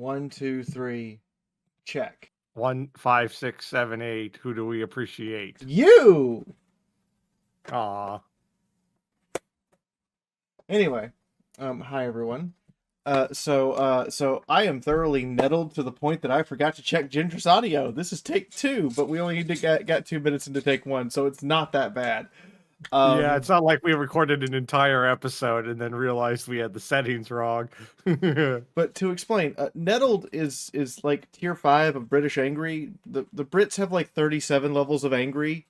1, 2, 3, check. 1, 5, 6, 7, 8. Who do we appreciate? You! Aw. Anyway, hi everyone. So I am thoroughly nettled to the point that I forgot to check Ginger's audio. This is take 2, but we only got 2 minutes into take 1, so it's not that bad. Yeah, it's not like we recorded an entire episode and then realized we had the settings wrong. But to explain, nettled is like tier 5 of British angry. The Brits have like 37 levels of angry,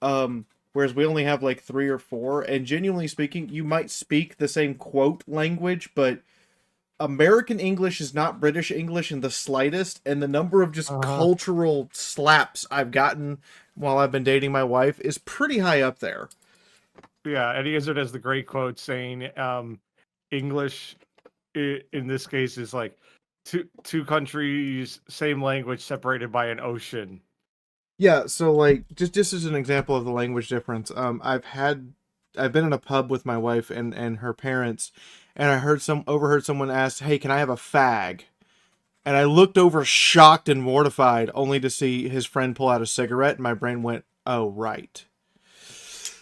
whereas we only have like 3 or 4. And genuinely speaking, you might speak the same quote language, but American English is not British English in the slightest, and the number of just cultural slaps I've gotten while I've been dating my wife is pretty high up there. Yeah, and he answered as the great quote saying, English in this case is like two countries, same language, separated by an ocean. Yeah, so like just as an example of the language difference, I've been in a pub with my wife and her parents, and I overheard someone ask, "Hey, can I have a fag?" And I looked over shocked and mortified, only to see his friend pull out a cigarette, and my brain went, "Oh, right."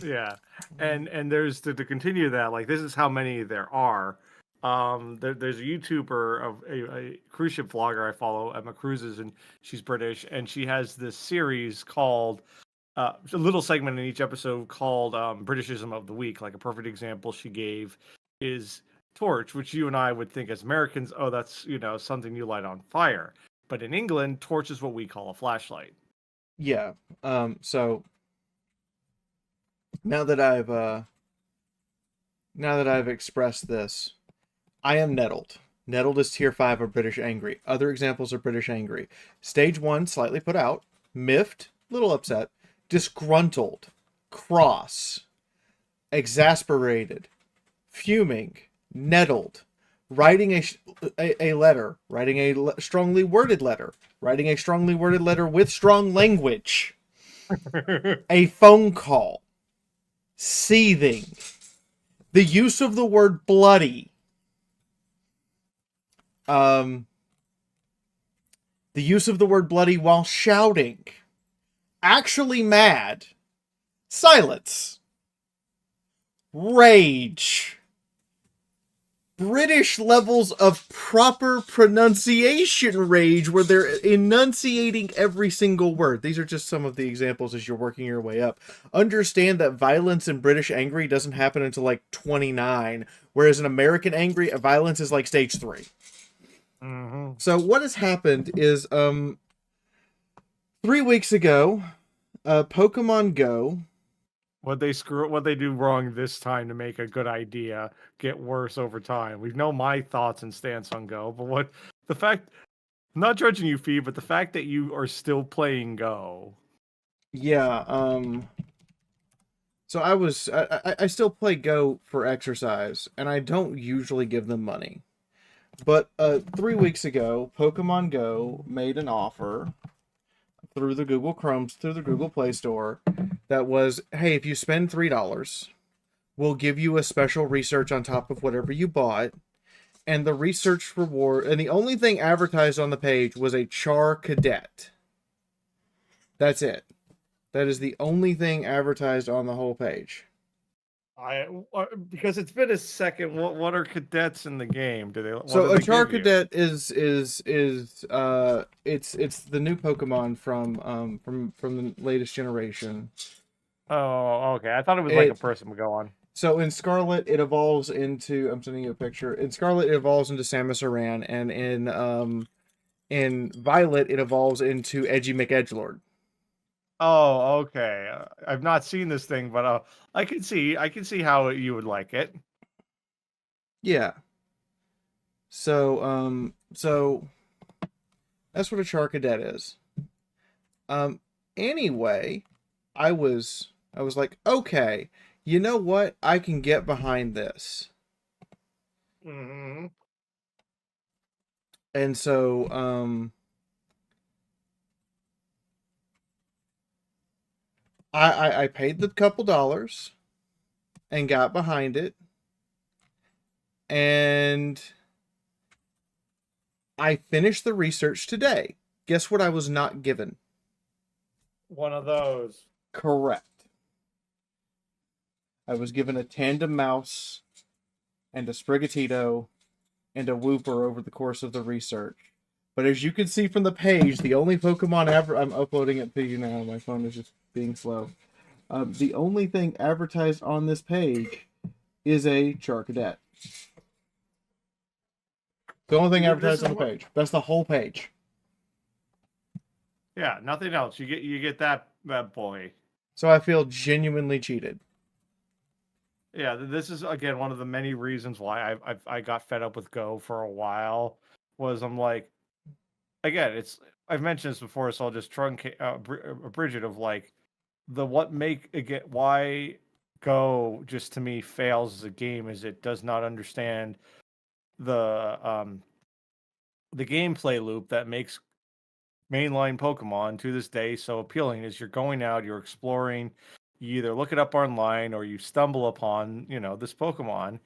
Yeah, and there's to continue that, like, this is how many there are. There's a YouTuber of a cruise ship vlogger I follow, Emma Cruises, and she's British, and she has this series called a little segment in each episode called Britishism of the Week. Like, a perfect example she gave is torch, which you and I would think as Americans, oh, that's, something you light on fire. But in England, torch is what we call a flashlight. Yeah. So now that I've expressed this, I am nettled. Nettled is tier 5 of British angry. Other examples of British angry: stage 1, slightly put out; miffed, little upset; disgruntled, cross; exasperated, fuming, nettled; writing a letter, writing a strongly worded letter, writing a strongly worded letter with strong language; a phone call; seething; the use of the word bloody; the use of the word bloody while shouting; actually mad; silence; rage; British levels of proper pronunciation rage where they're enunciating every single word. These are just some of the examples as you're working your way up. Understand that violence in British angry doesn't happen until like 29, whereas in American angry, violence is like stage 3. Mm-hmm. So what has happened is 3 weeks ago, Pokemon Go. What they do wrong this time to make a good idea get worse over time. We know my thoughts and stance on Go, but I'm not judging you, Fee, but the fact that you are still playing Go. Yeah, so I still play Go for exercise, and I don't usually give them money. But 3 weeks ago, Pokemon Go made an offer through the Google Play Store that was, hey, if you spend $3, we'll give you a special research on top of whatever you bought. And the research reward, and the only thing advertised on the page was a Char Cadet. That's it. That is the only thing advertised on the whole page. Because it's been a second. What are cadets in the game? So a Char Cadet is it's the new Pokemon from the latest generation. Oh, okay. I thought it was like a person would go on. So in Scarlet, it evolves into. I'm sending you a picture. In Scarlet, it evolves into Samus Aran, and in Violet, it evolves into Edgy McEdgelord. Oh, okay. I've not seen this thing, but I can see how you would like it. Yeah. So that's what a Char Cadet is. Anyway, I was like, okay, you know what? I can get behind this. Mm-hmm. And so I paid the couple dollars and got behind it. And I finished the research today. Guess what I was not given? One of those. Correct. I was given a tandem mouse and a Sprigatito and a Wooper over the course of the research. But as you can see from the page, the only Pokemon ever... I'm uploading it to you now. My phone is just being slow. The only thing advertised on this page is a Charcadet. The only thing advertised on the page. That's the whole page. Yeah, nothing else. You get that boy. So I feel genuinely cheated. Yeah, this is again one of the many reasons why I got fed up with Go for a while. Was I'm like, again, I've mentioned this before, so I'll just truncate abridge it of like why Go just to me fails as a game is it does not understand the gameplay loop that makes mainline Pokemon to this day so appealing. Is you're going out, you're exploring, you either look it up online or you stumble upon, this Pokemon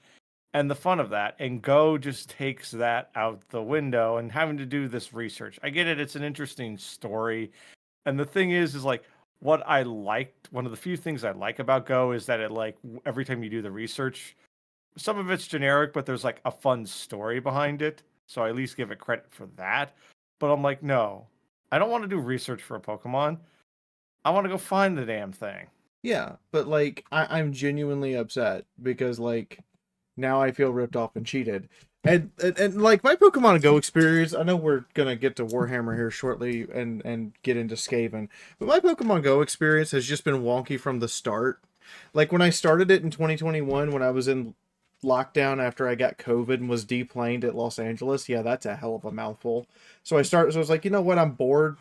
and the fun of that. And Go just takes that out the window and having to do this research. I get it, it's an interesting story. And the thing is like what I liked, one of the few things I like about Go is that it like every time you do the research, some of it's generic, but there's like a fun story behind it. So I at least give it credit for that. But I'm like, no, I don't want to do research for a Pokemon. I want to go find the damn thing. Yeah, but like I'm genuinely upset because like now I feel ripped off and cheated. And like my Pokemon Go experience, I know we're gonna get to Warhammer here shortly and get into Skaven, but my Pokemon Go experience has just been wonky from the start. Like when I started it in 2021, when I was in lockdown after I got COVID and was deplaned at Los Angeles, yeah, that's a hell of a mouthful. So I was like, you know what, I'm bored.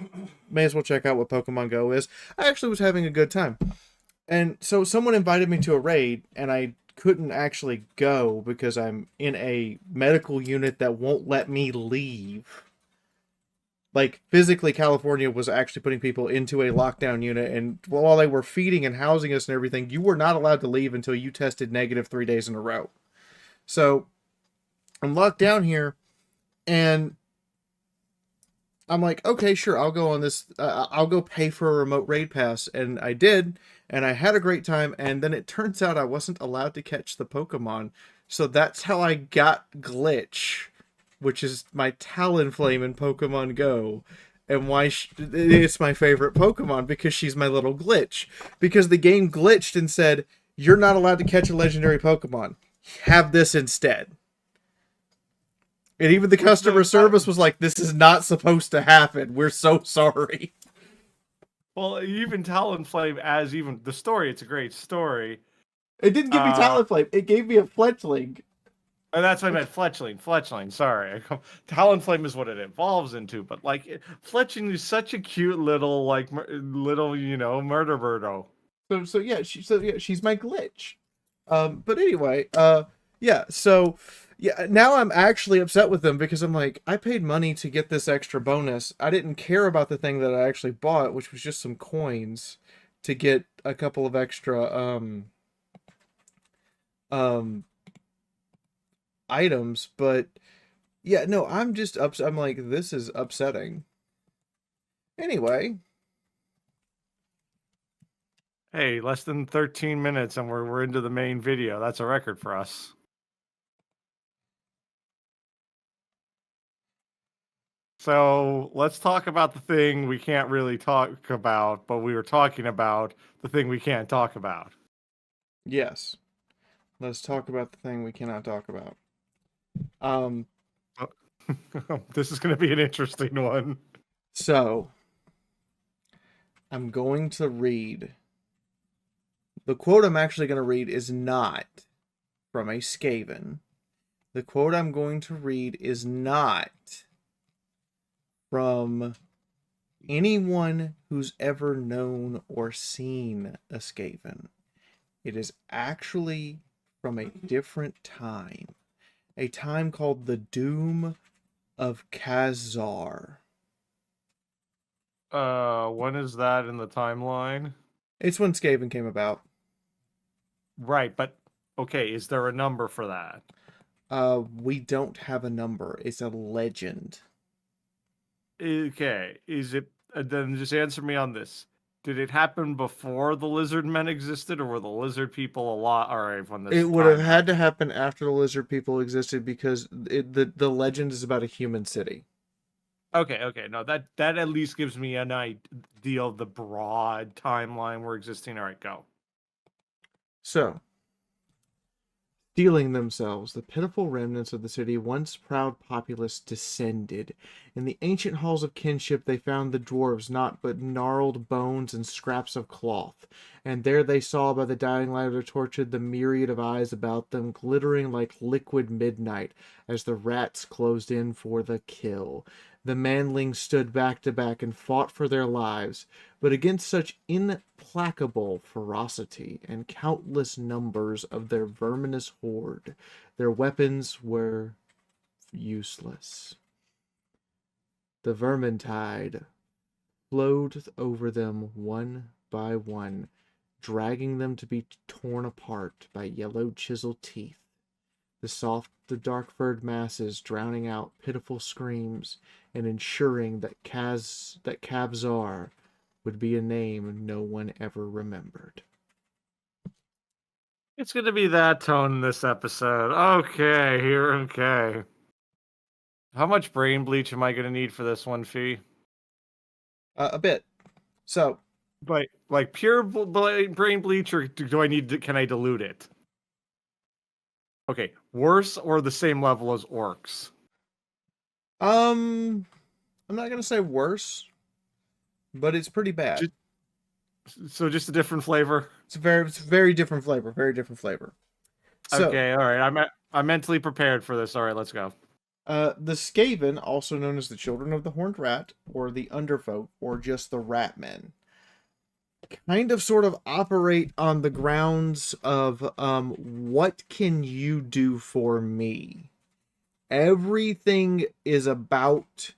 May as well check out what Pokemon Go is. I actually was having a good time. And so someone invited me to a raid, and I couldn't actually go because I'm in a medical unit that won't let me leave. Like, physically, California was actually putting people into a lockdown unit, and while they were feeding and housing us and everything, you were not allowed to leave until you tested negative 3 days in a row. So, I'm locked down here, and I'm like, okay, sure, I'll go on this, I'll go pay for a remote raid pass, and I did, and I had a great time, and then it turns out I wasn't allowed to catch the Pokemon, so that's how I got Glitch, which is my Talonflame in Pokemon Go, and why it's my favorite Pokemon, because she's my little Glitch, because the game glitched and said, you're not allowed to catch a legendary Pokemon, have this instead. And even the customer service was like, this is not supposed to happen. We're so sorry. Well, even Talonflame, as even the story, it's a great story. It didn't give me Talonflame. It gave me a Fletchling. And that's what I meant, Fletchling, sorry. Talonflame is what it evolves into. But, like, Fletchling is such a cute little, like, murder birdo. So yeah, she's my Glitch. But anyway, yeah, so... Yeah, now I'm actually upset with them because I'm like, I paid money to get this extra bonus. I didn't care about the thing that I actually bought, which was just some coins to get a couple of extra items. But yeah, no, I'm just upset. I'm like, this is upsetting. Anyway. Hey, less than 13 minutes and we're into the main video. That's a record for us. So let's talk about the thing we can't really talk about, but we were talking about the thing we can't talk about. Yes. Let's talk about the thing we cannot talk about. This is going to be an interesting one. So, I'm going to read. The quote I'm actually going to read is not from a Skaven. The quote I'm going to read is not from anyone who's ever known or seen a Skaven. It is actually from a different time. A time called the Doom of Khazar. When is that in the timeline? It's when Skaven came about. Right, but okay, is there a number for that? We don't have a number. It's a legend. Okay, is it? Then just answer me on this. Did it happen before the lizard men existed, or were the lizard people a lot? All right, when It this would have time had to happened. happen after the lizard people existed because the legend is about a human city. Okay, okay, no, that at least gives me an idea of the broad timeline we're existing. All right, go. So, stealing themselves, the pitiful remnants of the city, once proud populace, descended. In the ancient halls of kinship they found the dwarves naught but gnarled bones and scraps of cloth, and there they saw by the dying light of their torches the myriad of eyes about them, glittering like liquid midnight, as the rats closed in for the kill. The manlings stood back to back and fought for their lives, but against such implacable ferocity and countless numbers of their verminous horde, their weapons were useless. The vermintide flowed over them one by one, dragging them to be torn apart by yellow chiseled teeth. The dark furred masses drowning out pitiful screams and ensuring that Kavzar would be a name no one ever remembered. It's gonna be that tone this episode. Okay, here. Okay. How much brain bleach am I gonna need for this one, Fee? A bit. So, Like pure brain bleach, or do I need? Can I dilute it? Okay, worse or the same level as orcs? I'm not gonna say worse, but it's pretty bad. So just a different flavor. It's a very different flavor. Very different flavor. So, Okay, all right. I'm mentally prepared for this. All right, let's go. the Skaven, also known as the Children of the Horned Rat, or the Underfolk, or just the Rat Men, kind of sort of operate on the grounds of what can you do for me? Everything is about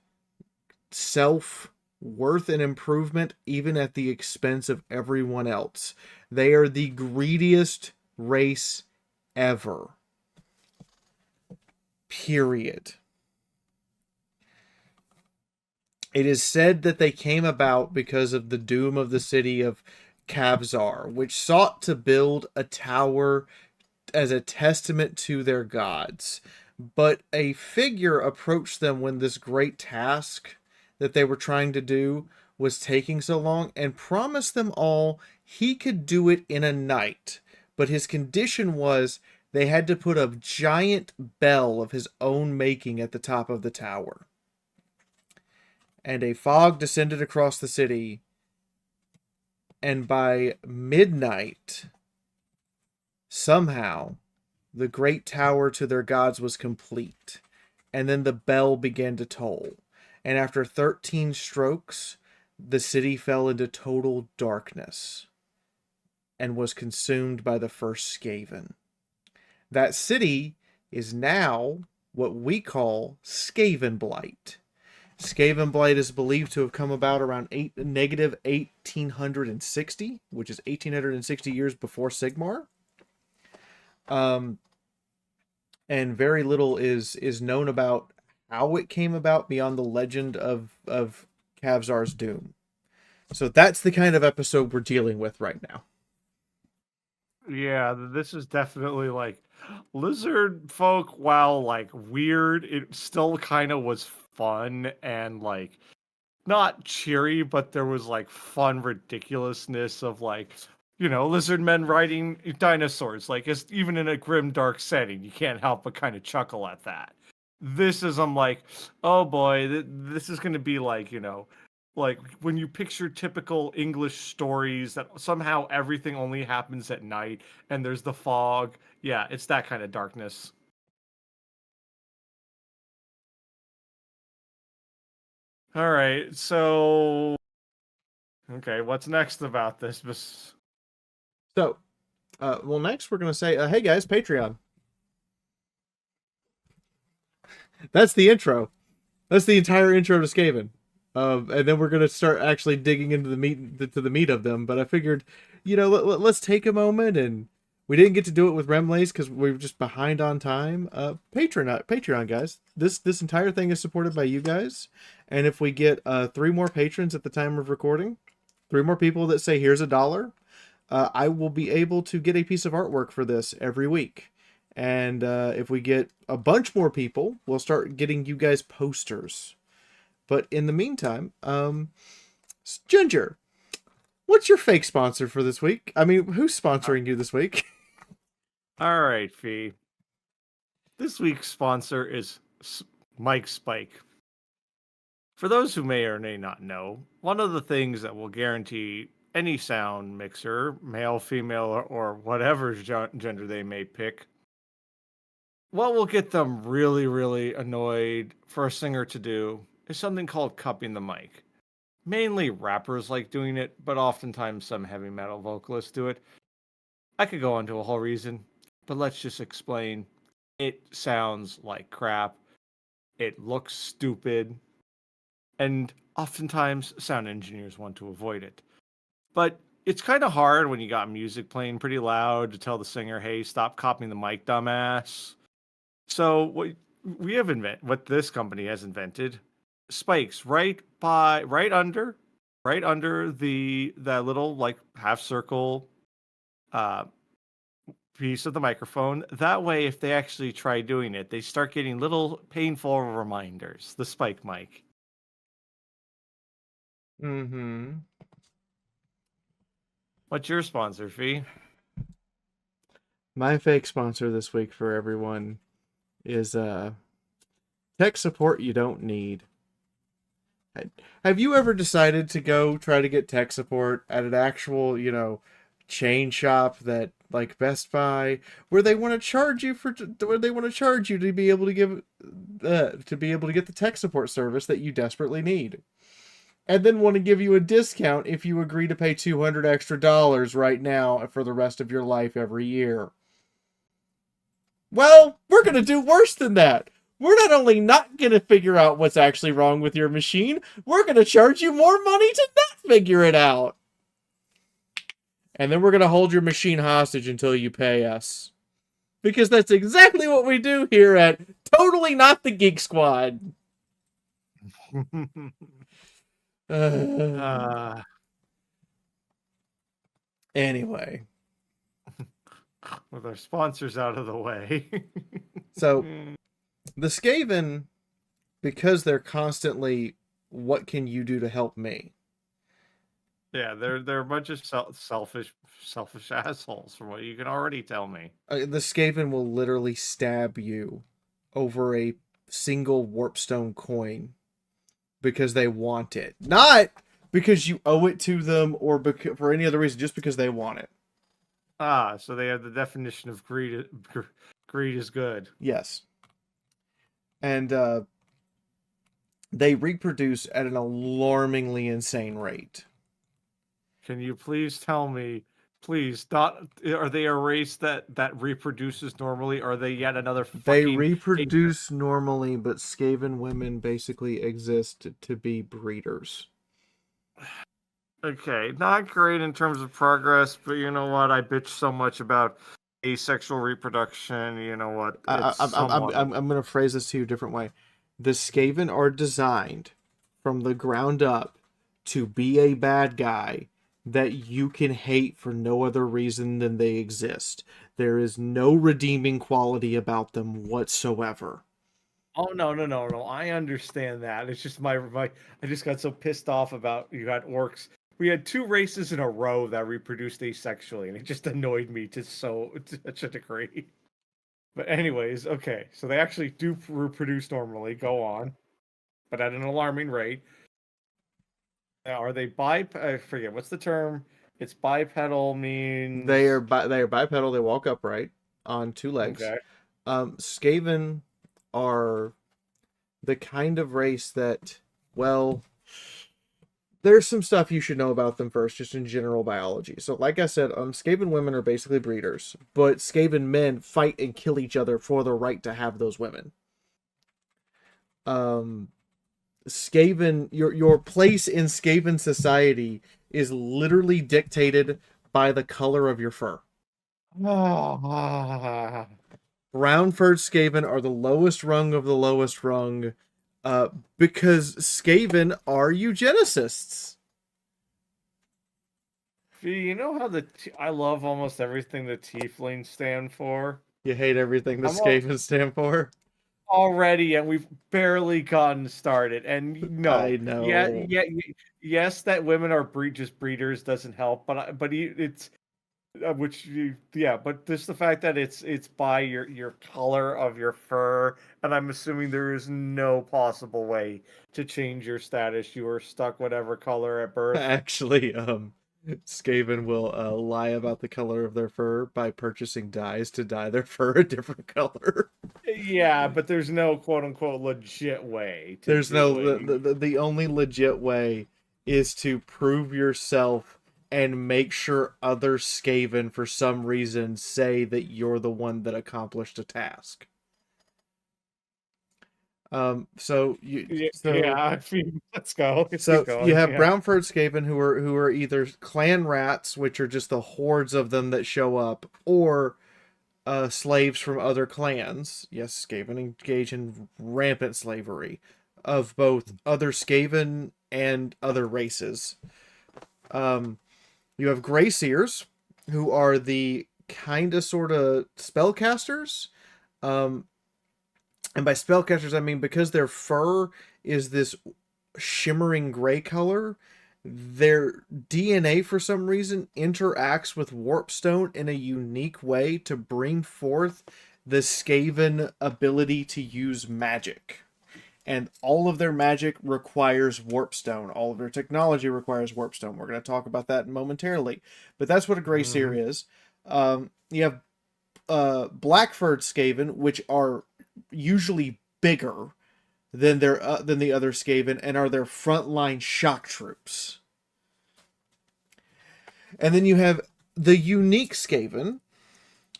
self worth and improvement, even at the expense of everyone else. They are the greediest race ever. Period. It is said that they came about because of the doom of the city of Kavzar, which sought to build a tower as a testament to their gods. But a figure approached them when this great task that they were trying to do was taking so long and promised them all he could do it in a night. But his condition was they had to put a giant bell of his own making at the top of the tower. And a fog descended across the city, and by midnight, somehow, the great tower to their gods was complete. And then the bell began to toll. And after 13 strokes, the city fell into total darkness and was consumed by the first Skaven. That city is now what we call Skaven Blight. Skaven Blight is believed to have come about around negative 1860, which is 1860 years before Sigmar. And very little is known about how it came about beyond the legend of Kavzar's doom. So that's the kind of episode we're dealing with right now. Yeah, this is definitely like lizard folk. While like weird, it still kind of was fun and like not cheery, but there was like fun ridiculousness of like, lizard men riding dinosaurs. Like it's even in a grim dark setting, you can't help but kind of chuckle at that. This is I'm like, oh boy, this is going to be like, like when you picture typical English stories that somehow everything only happens at night and there's the fog. Yeah, it's that kind of darkness. All right, so okay, what's next about this? So, well, next we're going to say, hey guys, Patreon. That's the intro. That's the entire intro to Skaven. And then we're going to start actually digging into the meat of them. But I figured, let's take a moment and We didn't get to do it with Remlays because we were just behind on time. Patreon guys. This entire thing is supported by you guys, and if we get 3 more patrons at the time of recording, 3 more people that say here's $1, I will be able to get a piece of artwork for this every week. And if we get a bunch more people, we'll start getting you guys posters. But in the meantime, Ginger, what's your fake sponsor for this week? I mean, who's sponsoring you this week? All right, Fee. This week's sponsor is Mike Spike. For those who may or may not know, one of the things that will guarantee any sound mixer, male, female, or whatever gender they may pick, what will get them really, really annoyed for a singer to do is something called cupping the mic. Mainly rappers like doing it, but oftentimes some heavy metal vocalists do it. I could go into a whole reason, but let's just explain. It sounds like crap. It looks stupid. And oftentimes sound engineers want to avoid it. But it's kind of hard when you got music playing pretty loud to tell the singer, hey, stop copying the mic, dumbass. So what this company has invented, spikes right under that little like half circle piece of the microphone. That way, if they actually try doing it, they start getting little painful reminders. The spike mic. Mm-hmm. What's your sponsor, Fee? My fake sponsor this week for everyone is tech support you don't need. Have you ever decided to go try to get tech support at an actual, chain shop that like Best Buy, where they want to charge you to be able to get the tech support service that you desperately need, and then want to give you a discount if you agree to pay $200 extra right now for the rest of your life every year? Well, we're going to do worse than that. We're not only not going to figure out what's actually wrong with your machine, we're going to charge you more money to not figure it out. And then we're going to hold your machine hostage until you pay us. Because that's exactly what we do here at Totally Not the Geek Squad. Anyway. With our sponsors out of the way. So, the Skaven, because they're constantly, what can you do to help me? Yeah, they're a bunch of selfish assholes, from what you can already tell me. The Skaven will literally stab you over a single Warpstone coin because they want it. Not because you owe it to them or for any other reason, just because they want it. Ah, so they have the definition of greed. Greed is good. Yes. And they reproduce at an alarmingly insane rate. Can you please tell me, are they a race that reproduces normally? Or are they yet another fucking... They reproduce normally, but Skaven women basically exist to be breeders. Okay, not great in terms of progress, but you know what? I bitch so much about asexual reproduction. You know what? I'm going to phrase this to you a different way. The Skaven are designed from the ground up to be a bad guy that you can hate for no other reason than they exist. There is no redeeming quality about them whatsoever. Oh, no. I understand that. It's just I just got so pissed off about you got orcs. We had 2 races in a row that reproduced asexually, and it just annoyed me to such a degree. But anyways, okay. So they actually do reproduce normally. Go on. But at an alarming rate. Now, are they I forget, what's the term? It's bipedal means... They are bipedal. They walk upright on 2 legs. Okay. Skaven are the kind of race that, well, there's some stuff you should know about them first, just in general biology. So, like I said, Skaven women are basically breeders, but Skaven men fight and kill each other for the right to have those women. Skaven, your place in Skaven society is literally dictated by the color of your fur. Ah. Brown-furred Skaven are the lowest rung of the lowest rung, because Skaven are eugenicists. You know how I love almost everything the tieflings stand for. You hate everything the I'm all, Skaven stand for. already, and we've barely gotten started. And no, I know. yes, that women are just breeders doesn't help, but it's yeah, but just the fact that it's by your color of your fur, and I'm assuming there is no possible way to change your status. You are stuck whatever color at birth. Actually, Skaven will lie about the color of their fur by purchasing dyes to dye their fur a different color. Yeah, but there's no quote unquote legit way to There's do no it. the only legit way is to prove yourself and make sure other Skaven for some reason say that you're the one that accomplished a task. So you Yeah, so let's go. Let's keep so you going. have Yeah. brown-furred Skaven who are either clan rats, which are just the hordes of them that show up, or slaves from other clans. Yes, Skaven engage in rampant slavery of both other Skaven and other races. Um, you have Grey Seers, who are the kind of sort of spellcasters. Um, and by spellcasters, I mean because their fur is this shimmering gray color, their DNA for some reason interacts with Warpstone in a unique way to bring forth the Skaven ability to use magic. And all of their magic requires Warpstone. All of their technology requires Warpstone. We're going to talk about that momentarily. But that's what a Grey Seer Mhm. is. You have Black-furred Skaven, which are usually bigger than the other Skaven and are their frontline shock troops. And then you have the unique Skaven,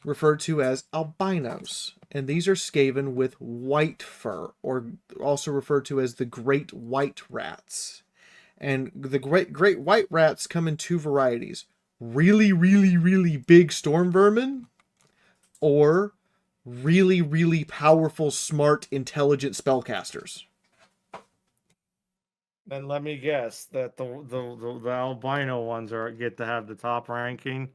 referred to as albinos. And these are Skaven with white fur, or also referred to as the Great White Rats. And the Great White Rats come in two varieties: really, really, really big storm vermin, or really, really powerful, smart, intelligent spellcasters. Then let me guess that the albino ones are get to have the top ranking.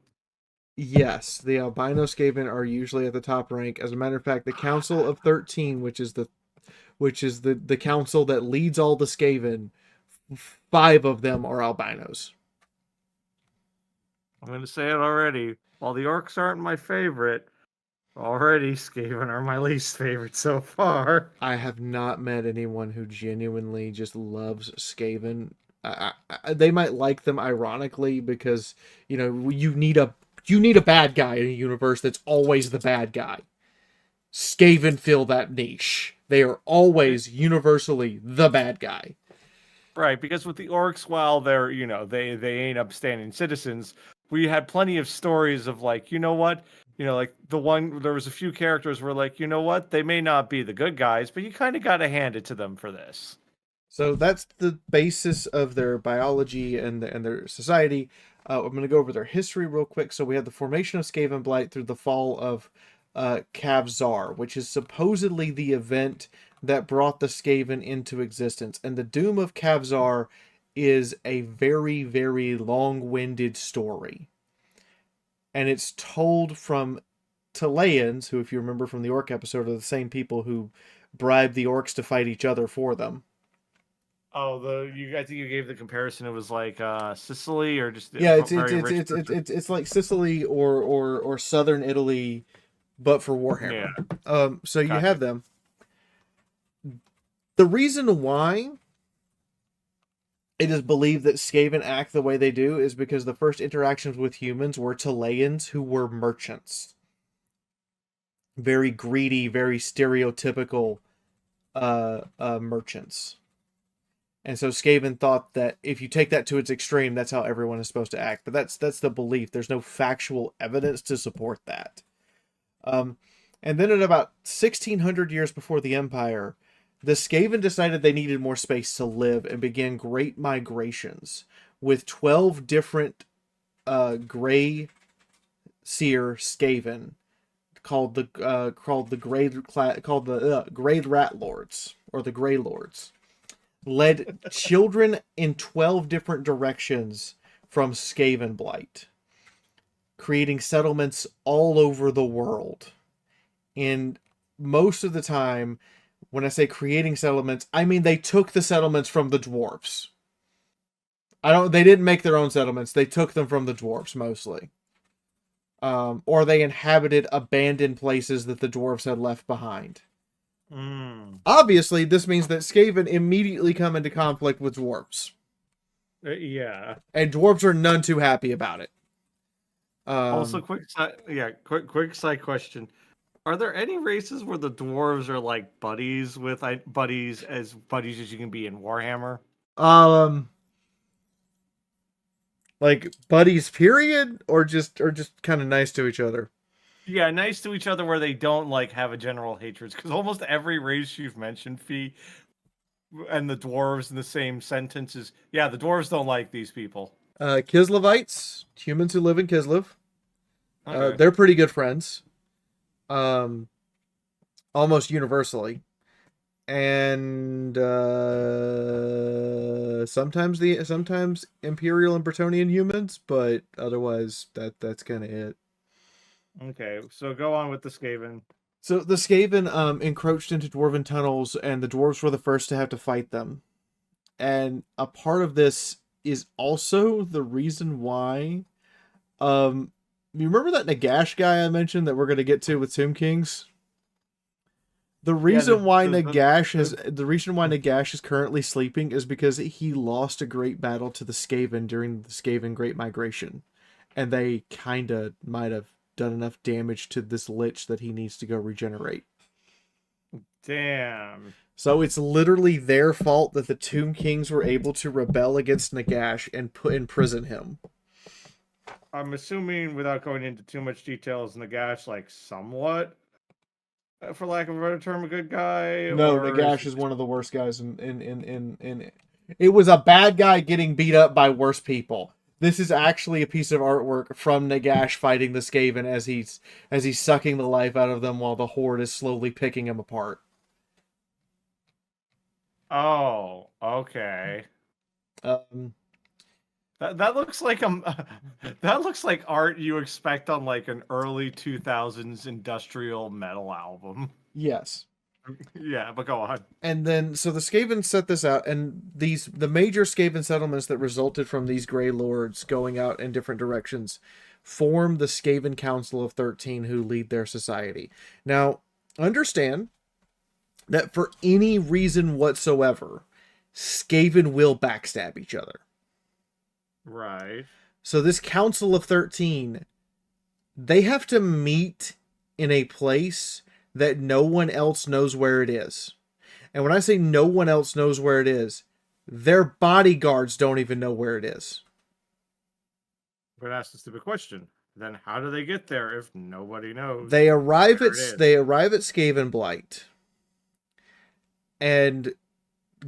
Yes, the albino Skaven are usually at the top rank. As a matter of fact, the Council of 13, which is the council that leads all the Skaven, 5 of them are albinos. I'm gonna say it already. While the orcs aren't my favorite, already Skaven are my least favorite so far. I have not met anyone who genuinely just loves Skaven. They might like them ironically because you need a bad guy in a universe that's always the bad guy. Skaven fill that niche. They are always universally the bad guy. Right, because with the orcs, while they're they ain't upstanding citizens, we had plenty of stories of like, you know what, like there was a few characters where like, you know what, they may not be the good guys, but you kind of got to hand it to them for this. So that's the basis of their biology and their society. I'm going to go over their history real quick. So we had the formation of Skaven Blight through the fall of Kavzar, which is supposedly the event that brought the Skaven into existence. And the doom of Kavzar is a very, very long-winded story. And it's told from Chileans, who, if you remember from the orc episode, are the same people who bribed the orcs to fight each other for them. Oh, I think you gave the comparison. It was like Sicily or just Yeah, a it's it's very it's rich it's it's person. it's, it's like Sicily or southern Italy, but for Yeah, Warhammer. So you gotcha. have them. The reason why it is believed that Skaven act the way they do is because the first interactions with humans were Chileans who were merchants, very greedy, very stereotypical merchants. And so Skaven thought that if you take that to its extreme, that's how everyone is supposed to act. But that's the belief. There's no factual evidence to support that. Um, and then at about 1600 years before the Empire, the Skaven decided they needed more space to live and began great migrations with 12 different gray seer Skaven called the Grade Rat Lords, or the Grey Lords, led children in 12 different directions from Skaven Blight, creating settlements all over the world. And most of the time, when I say creating settlements, I mean they took the settlements from the dwarves. They didn't make their own settlements. They took them from the dwarves mostly. Or they inhabited abandoned places that the dwarves had left behind. Obviously, this means that Skaven immediately come into conflict with dwarves. Yeah. And dwarves are none too happy about it. Also, quick side question. Are there any races where the dwarves are like buddies as you can be in Warhammer? Like buddies period, or just kind of nice to each other? Yeah, nice to each other where they don't like have a general hatred, because almost every race you've mentioned, Fee, and the dwarves in the same sentence is, yeah, the dwarves don't like these people. Kislevites, humans who live in Kislev. Okay. They're pretty good friends. Almost universally. And sometimes Imperial and Bretonnian humans, but otherwise that's kind of it. Okay, so go on with the Skaven. So the Skaven encroached into dwarven tunnels, and the dwarves were the first to have to fight them. And a part of this is also the reason why. You remember that Nagash guy I mentioned that we're going to get to with Tomb Kings? The reason why Nagash is currently sleeping is because he lost a great battle to the Skaven during the Skaven Great Migration, and they kinda might have done enough damage to this lich that he needs to go regenerate. Damn. So it's literally their fault that the Tomb Kings were able to rebel against Nagash and imprison him. I'm assuming, without going into too much details, Nagash like somewhat, for lack of a better term, a good guy. No, Nagash is one of the worst guys in. It was a bad guy getting beat up by worse people. This is actually a piece of artwork from Nagash fighting the Skaven as he's sucking the life out of them while the Horde is slowly picking him apart. Oh, okay. That looks like that looks like art you expect on like an early 2000s industrial metal album. Yes. Yeah, but go on. And then, so the Skaven set this out, and the major Skaven settlements that resulted from these Grey Lords going out in different directions form the Skaven Council of 13, who lead their society. Now, understand that for any reason whatsoever, Skaven will backstab each other. Right. So this Council of 13, they have to meet in a place that no one else knows where it is. And when I say no one else knows where it is, their bodyguards don't even know where it is. But that's a stupid question. Then how do they get there if nobody knows? They arrive at Skaven Blight and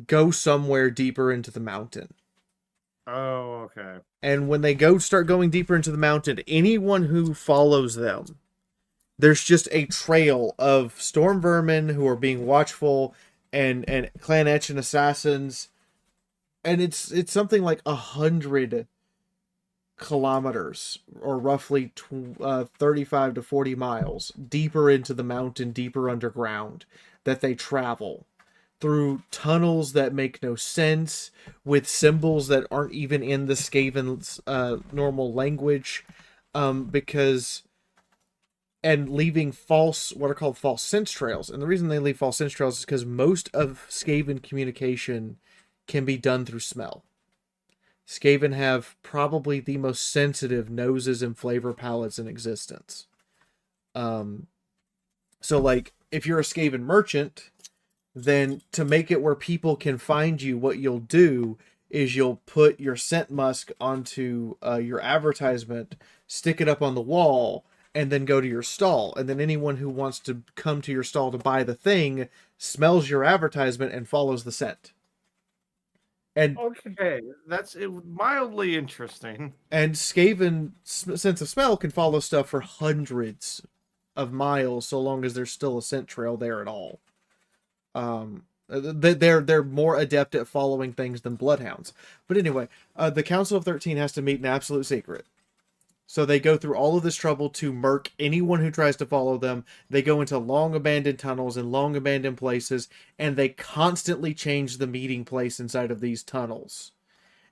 go somewhere deeper into the mountain. Oh, okay. And when they start going deeper into the mountain, anyone who follows them, there's just a trail of storm vermin who are being watchful and clan etchin assassins, and it's something like 100 kilometers, or roughly 35 to 40 miles deeper into the mountain, deeper underground, that they travel through tunnels that make no sense, with symbols that aren't even in the Skaven's normal language, and leaving what are called false sense trails. And the reason they leave false sense trails is because most of Skaven communication can be done through smell. Skaven have probably the most sensitive noses and flavor palettes in existence. So, like, if you're a Skaven merchant, then to make it where people can find you, what you'll do is you'll put your scent musk onto your advertisement, stick it up on the wall, and then go to your stall. And then anyone who wants to come to your stall to buy the thing smells your advertisement and follows the scent. And Okay, that's mildly interesting. Skaven sense of smell can follow stuff for hundreds of miles, so long as there's still a scent trail there at all. They're more adept at following things than bloodhounds. But anyway, the Council of 13 has to meet in absolute secret. So they go through all of this trouble to murk anyone who tries to follow them. They go into long abandoned tunnels and long abandoned places, and they constantly change the meeting place inside of these tunnels.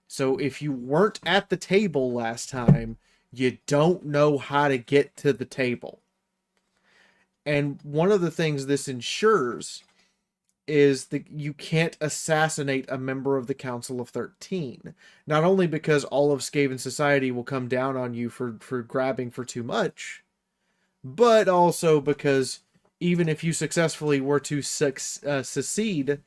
So if you weren't at the table last time, you don't know how to get to the table. And one of the things this ensures is that you can't assassinate a member of the Council of 13. Not only because all of Skaven society will come down on you for grabbing for too much, but also because even if you successfully were to secede,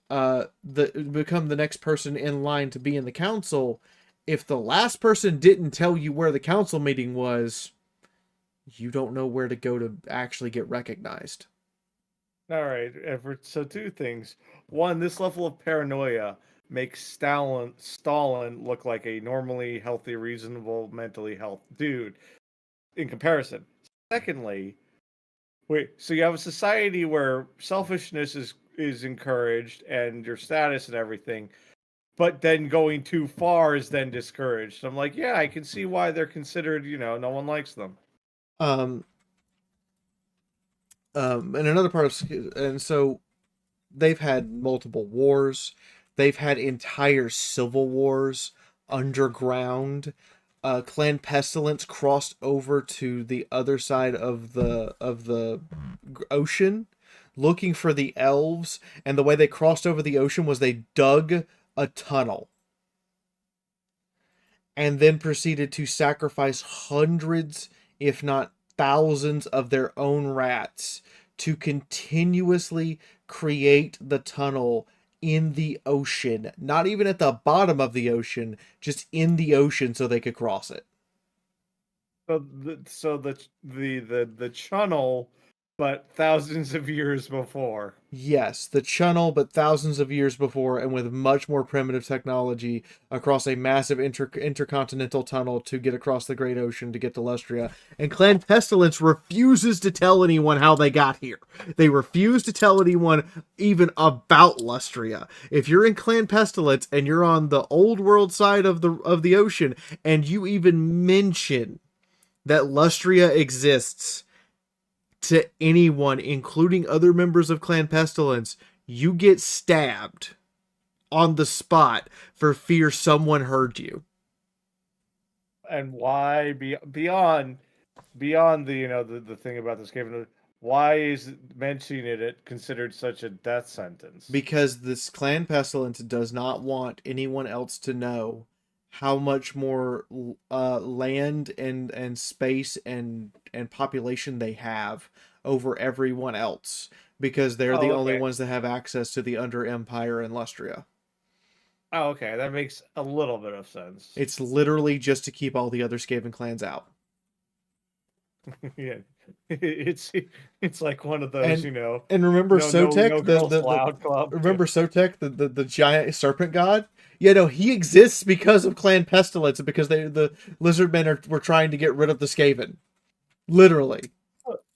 become the next person in line to be in the council, if the last person didn't tell you where the council meeting was, you don't know where to go to actually get recognized. All right, Everett. So two things. One, this level of paranoia makes Stalin look like a normally healthy, reasonable, mentally healthy dude in comparison. Secondly, wait, so you have a society where selfishness is encouraged and your status and everything, but then going too far is then discouraged. I'm like, yeah, I can see why they're considered, no one likes them. Um, and another part of, and so they've had multiple wars. They've had entire civil wars underground. Clan Pestilence crossed over to the other side of the ocean, looking for the elves. And the way they crossed over the ocean was they dug a tunnel, and then proceeded to sacrifice hundreds, if not thousands, of their own rats to continuously create the tunnel in the ocean, not even at the bottom of the ocean, just in the ocean so they could cross it. So the channel, but thousands of years before. Yes, the channel, but thousands of years before, and with much more primitive technology across a massive intercontinental tunnel to get across the Great Ocean to get to Lustria. And Clan Pestilence refuses to tell anyone how they got here. They refuse to tell anyone even about Lustria. If you're in Clan Pestilence and you're on the old world side of the ocean, and you even mention that Lustria exists to anyone, including other members of Clan Pestilence, you get stabbed on the spot for fear someone heard you. And why beyond the thing about this game, why is mentioning it considered such a death sentence? Because this Clan Pestilence does not want anyone else to know how much more land and space and population they have over everyone else, because they're the only Okay. ones that have access to the Under Empire and Lustria. Oh, okay, that makes a little bit of sense. It's literally just to keep all the other Skaven clans out. Yeah, it's it's like one of those, And remember Sotek, no girls allowed club. remember Sotek, the giant serpent god? Yeah, no, he exists because of Clan Pestilence and because the lizard men were trying to get rid of the Skaven. Literally.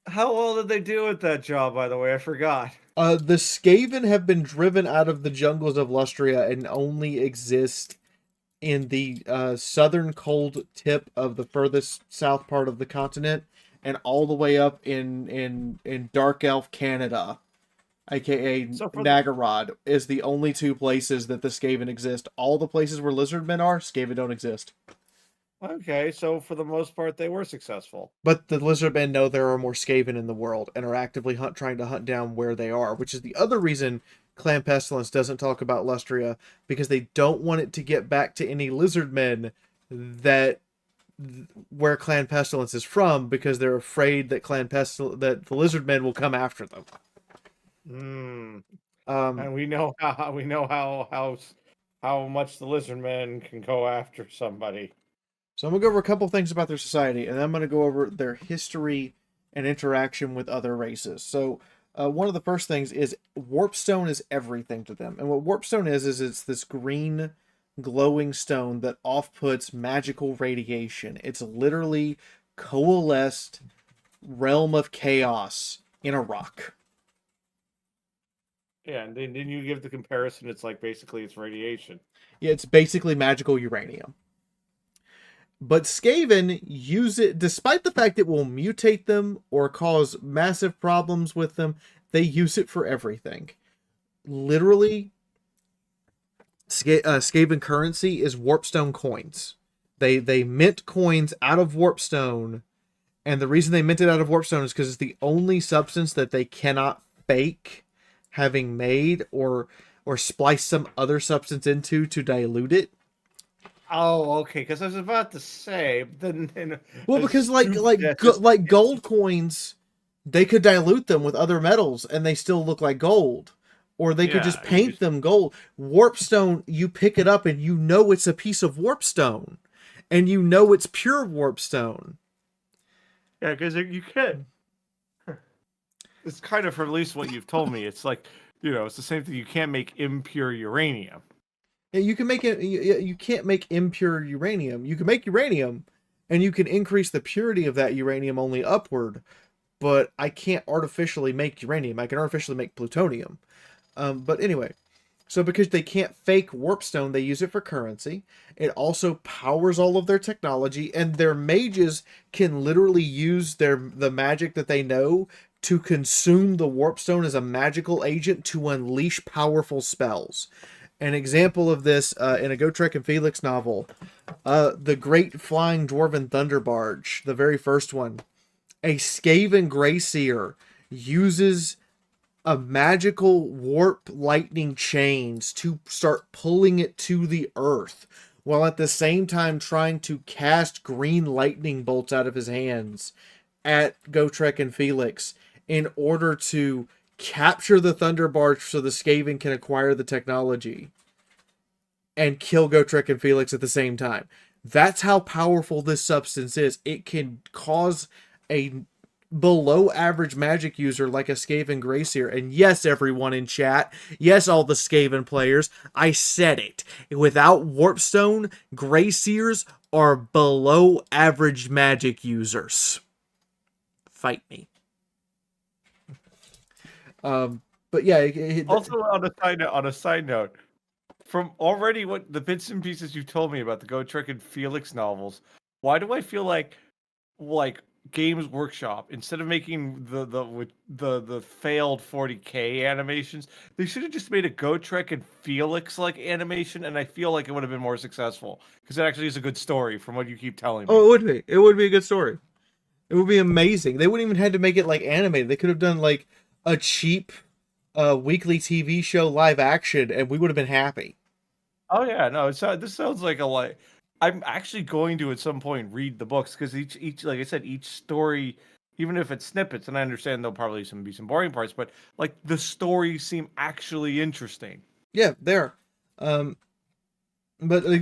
How well did they do at that job, by the way? I forgot. The Skaven have been driven out of the jungles of Lustria and only exist in the southern cold tip of the furthest south part of the continent, and all the way up in Dark Elf Canada, aka Nagarod, is the only two places that the Skaven exist. All the places where lizard men are, Skaven don't exist. Okay, so for the most part, they were successful. But the lizard men know there are more Skaven in the world and are actively trying to hunt down where they are, which is the other reason Clan Pestilence doesn't talk about Lustria, because they don't want it to get back to any lizard men that where Clan Pestilence is from, because they're afraid that that the lizard men will come after them. And we know how much the lizard men can go after somebody. So I'm gonna go over a couple things about their society, and then I'm gonna go over their history and interaction with other races. So One of the first things is Warpstone is everything to them. And what Warpstone is it's this green glowing stone that offputs magical radiation. It's literally coalesced realm of chaos in a rock. Yeah, and then you give the comparison. It's like basically it's radiation. Yeah, it's basically magical uranium. But Skaven use it, despite the fact it will mutate them or cause massive problems with them, they use it for everything. Literally, Skaven currency is Warpstone coins. They mint coins out of Warpstone, and the reason they mint it out of Warpstone is because it's the only substance that they cannot fake having made or splice some other substance into to dilute it. Oh, okay. Because I was about to say, then Well, because like gold coins, they could dilute them with other metals and they still look like gold. Or they could just paint them gold. Warpstone, you pick it up and you know it's a piece of warpstone. And you know it's pure warpstone. Yeah, because you can. It's kind of, for at least what you've told me, it's like, it's the same thing. You can't make impure uranium. Yeah, you can make it. You can't make impure uranium. You can make uranium, and you can increase the purity of that uranium only upward. But I can't artificially make uranium. I can artificially make plutonium. But anyway, so because they can't fake warpstone, they use it for currency. It also powers all of their technology, and their mages can literally use the magic that they know to consume the warpstone as a magical agent to unleash powerful spells. An example of this in a Gotrek and Felix novel, the Great Flying Dwarven Thunder Barge, the very first one, a Skaven Greyseer uses a magical warp lightning chains to start pulling it to the earth, while at the same time trying to cast green lightning bolts out of his hands at Gotrek and Felix in order to capture the Thunder Barge so the Skaven can acquire the technology and kill Gotrek and Felix at the same time. That's how powerful this substance is. It can cause a below average magic user like a Skaven Greyseer. And yes, everyone in chat, yes, all the Skaven players, I said it. Without Warpstone, Greyseers are below average magic users. Fight me. But yeah. Also, on a side note, from already what the bits and pieces you told me about the Gotrek and Felix novels, why do I feel like Games Workshop, instead of making the failed 40K animations, they should have just made a Gotrek and Felix like animation, and I feel like it would have been more successful because it actually is a good story from what you keep telling me. Oh, it would be. It would be a good story. It would be amazing. They wouldn't even have to make it like animated. They could have done like a cheap weekly TV show live action, and we would have been happy. Oh yeah, no, this sounds like I'm actually going to at some point read the books because each like I said, each story, even if it's snippets, and I understand there'll probably be some boring parts, but like the stories seem actually interesting. Yeah, there. But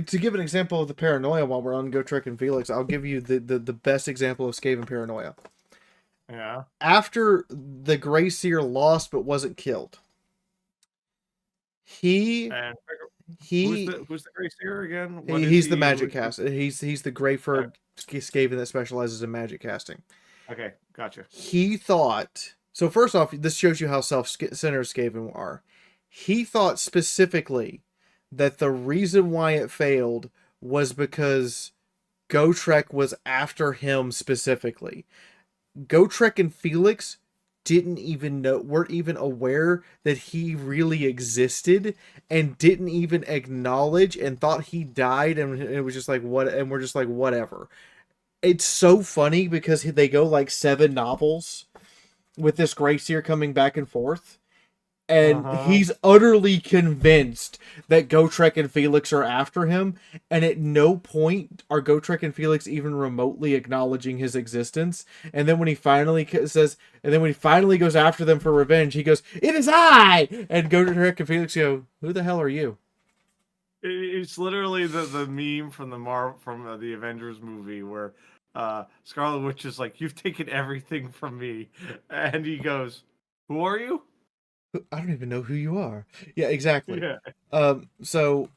to give an example of the paranoia while we're on Gotrek and Felix, I'll give you the best example of Skaven paranoia. Yeah. After the Greyseer lost but wasn't killed, Who's the Greyseer again? He's the magic caster. He's the Greyford Skaven that specializes in magic casting. Okay, gotcha. He thought, so first off, this shows you how self-centered Skaven are. He thought specifically that the reason why it failed was because Gotrek was after him specifically. Gotrek and Felix weren't even aware that he really existed, and didn't even acknowledge, and thought he died, and it was just like what, and we're just like whatever. It's so funny because they go like 7 novels with this Greyseer coming back and forth, and he's utterly convinced that Gotrek and Felix are after him, and at no point are Gotrek and Felix even remotely acknowledging his existence. And then when he finally goes after them for revenge, he goes, "It is I!" And Gotrek and Felix go, "Who the hell are you?" It's literally the meme from the Avengers movie where Scarlet Witch is like, "You've taken everything from me," and he goes, Who are you? I don't even know who you are. Yeah, exactly. Yeah. So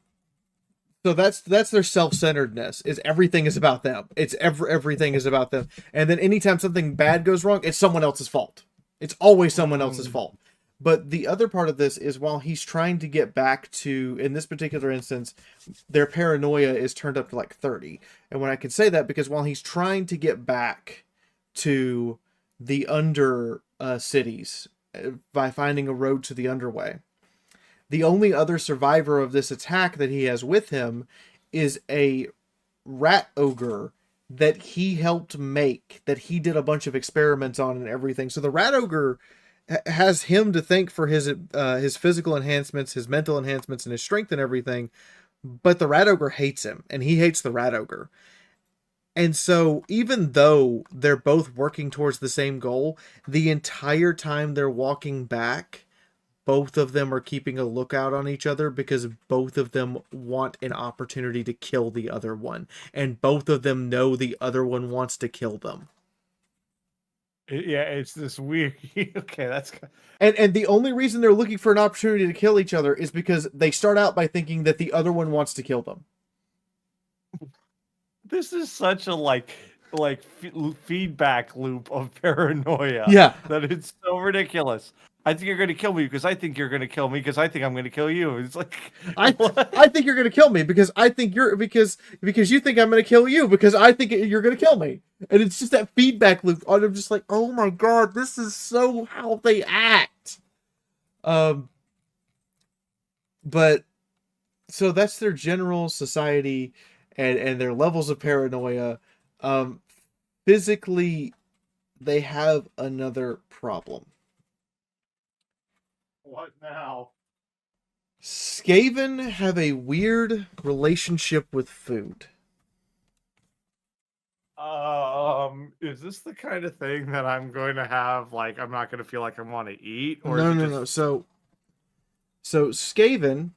that's their self-centeredness. Is everything is about them. It's everything is about them. And then anytime something bad goes wrong, it's someone else's fault. It's always someone else's Mm. fault. But the other part of this is while he's trying to get back to, in this particular instance, their paranoia is turned up to like 30. And when I can say that, because while he's trying to get back to the under cities by finding a road to the underway, the only other survivor of this attack that he has with him is a rat ogre that he helped make, that he did a bunch of experiments on and everything. So the rat ogre has him to thank for his physical enhancements, his mental enhancements, and his strength and everything. But the rat ogre hates him, and he hates the rat ogre. And so, even though they're both working towards the same goal, the entire time they're walking back, both of them are keeping a lookout on each other because both of them want an opportunity to kill the other one. And both of them know the other one wants to kill them. Yeah, it's this weird. Okay, that's. And the only reason they're looking for an opportunity to kill each other is because they start out by thinking that the other one wants to kill them. This is such a feedback loop of paranoia. Yeah. That it's so ridiculous. I think you're going to kill me because I think you're going to kill me because I think I'm going to kill you. It's like I think you're gonna kill me because I think you're because you think I'm gonna kill you because I think you're gonna kill me, and it's just that feedback loop. And I'm just like, oh my god, this is so how they act. But so that's their general society and their levels of paranoia. Um, physically, they have another problem. What now? Skaven have a weird relationship with food. Is this the kind of thing that I'm going to have? Like, I'm not going to feel like I want to eat, or No, is it no, just? no. So Skaven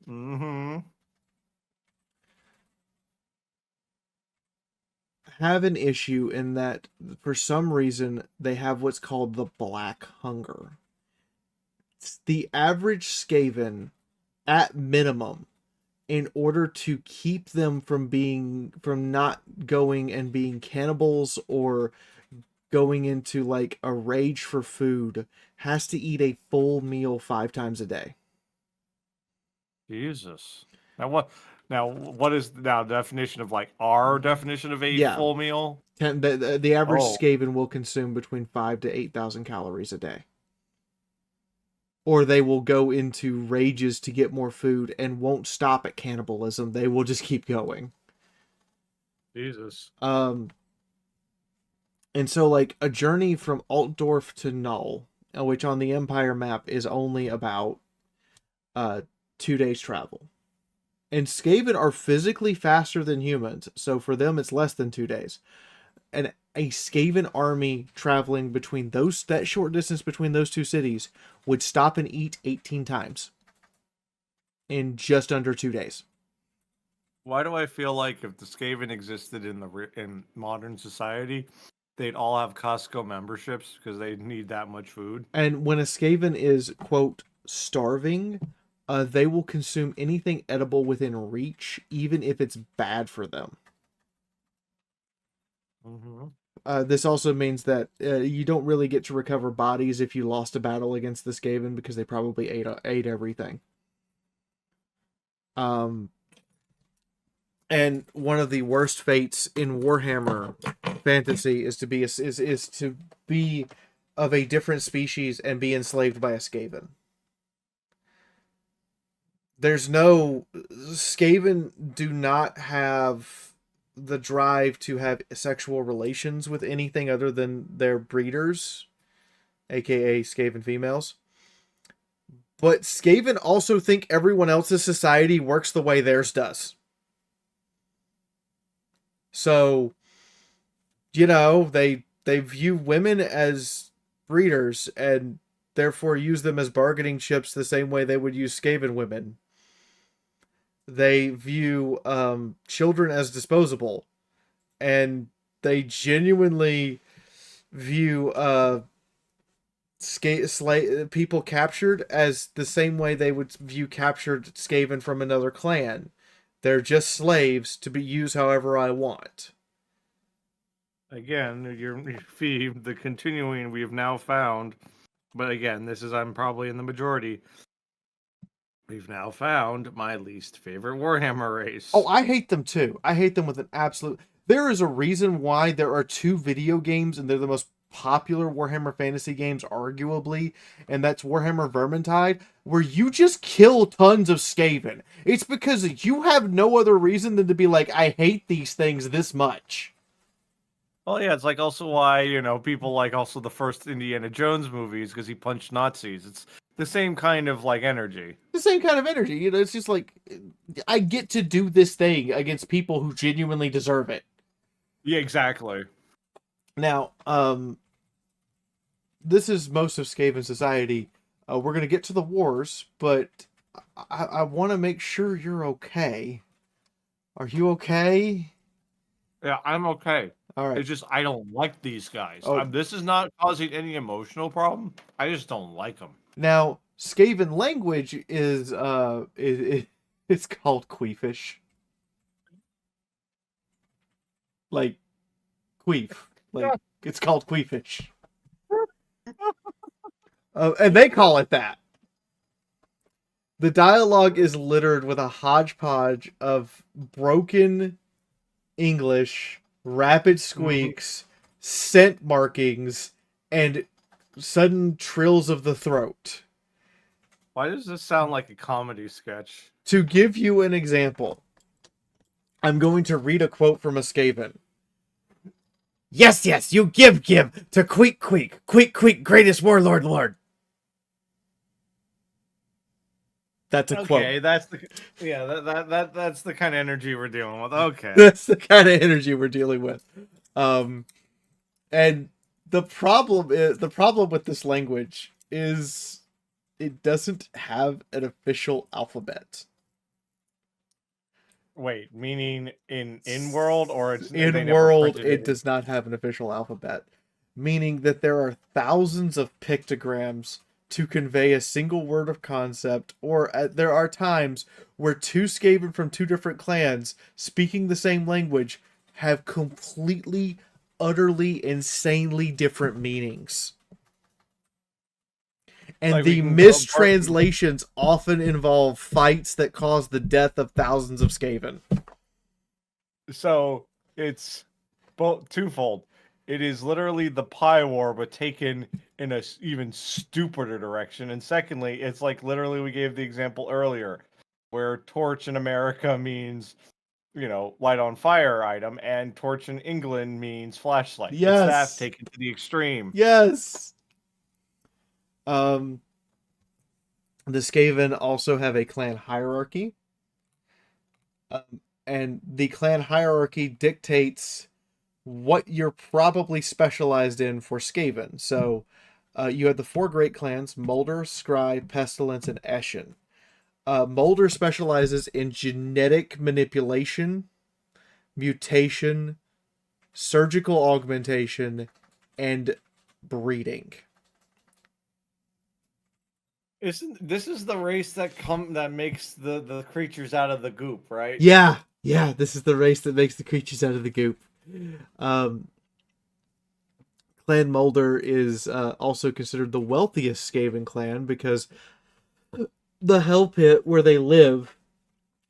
Mm-hmm. have an issue in that for some reason they have what's called the black hunger. The average Skaven, at minimum, in order to keep them from not going and being cannibals or going into like a rage for food, has to eat a full meal 5 times a day. Jesus. Now what? Now what is now the definition of like our definition of a Yeah, full meal? the average Oh, Skaven will consume between 5 to 8,000 calories a day. Or they will go into rages to get more food and won't stop at cannibalism. They will just keep going. Jesus. Um, and so like a journey from Altdorf to Null, which on the Empire map is only about 2 days travel. And Skaven are physically faster than humans, so for them it's less than 2 days. And a Skaven army traveling between that short distance between those two cities would stop and eat 18 times in just under 2 days. Why do I feel like if the Skaven existed in modern society, they'd all have Costco memberships because they need that much food? And when a Skaven is, quote, starving, they will consume anything edible within reach, even if it's bad for them. Mm-hmm. This also means that you don't really get to recover bodies if you lost a battle against the Skaven because they probably ate everything. And one of the worst fates in Warhammer fantasy is to be of a different species and be enslaved by a Skaven. Skaven do not have the drive to have sexual relations with anything other than their breeders, aka Skaven females. But Skaven also think everyone else's society works the way theirs does. So, they view women as breeders and therefore use them as bargaining chips the same way they would use Skaven women. They view children as disposable, and they genuinely view people captured as the same way they would view captured Skaven from another clan. They're just slaves to be used however I want. Again, your feed, the continuing we have now found, but again, I'm probably in the majority. We've now found my least favorite Warhammer race. Oh, I hate them too. I hate them with an absolute. There is a reason why there are 2 video games, and they're the most popular Warhammer Fantasy games, arguably, and that's Warhammer Vermintide, where you just kill tons of Skaven. It's because you have no other reason than to be like, I hate these things this much. Well, yeah, it's like also why, people like also the first Indiana Jones movies because he punched Nazis. It's the same kind of like energy. The same kind of energy. It's just like, I get to do this thing against people who genuinely deserve it. Yeah, exactly. Now, this is most of Skaven society. We're going to get to the wars, but I want to make sure you're okay. Are you okay? Yeah, I'm okay. All right. It's just I don't like these guys. Oh. This is not causing any emotional problem. I just don't like them. Now, Skaven language is it's called Queefish. Like queef. Like it's called Queefish. And they call it that. The dialogue is littered with a hodgepodge of broken English, rapid squeaks, scent markings, and sudden trills of the throat. Why does this sound like a comedy sketch? To give you an example, I'm going to read a quote from a Skaven. Yes, yes, you give to Queek, greatest warlord lord. That's a quote. Okay, that's the that's the kind of energy we're dealing with. Okay. That's the kind of energy we're dealing with. And the problem with this language is it doesn't have an official alphabet. Wait, meaning in world or it's in world it does not have an official alphabet, meaning that there are thousands of pictograms to convey a single word of concept, or there are times where 2 Skaven from 2 different clans speaking the same language have completely, utterly, insanely different meanings. And like the mistranslations often involve fights that cause the death of thousands of Skaven. So it's both twofold. It is literally the Pie War, but taken in a even stupider direction. And secondly, it's like literally we gave the example earlier, where torch in America means, light on fire item, and torch in England means flashlight. Yes. It's that taken to the extreme. Yes. The Skaven also have a clan hierarchy. And the clan hierarchy dictates what you're probably specialized in for Skaven. So you have the 4 great clans, Moulder, Scry, Pestilence, and Eshin. Moulder specializes in genetic manipulation, mutation, surgical augmentation, and breeding. This is the race that makes the creatures out of the goop, right? Yeah, this is the race that makes the creatures out of the goop. Clan Moulder is also considered the wealthiest Skaven clan because the Hell Pit where they live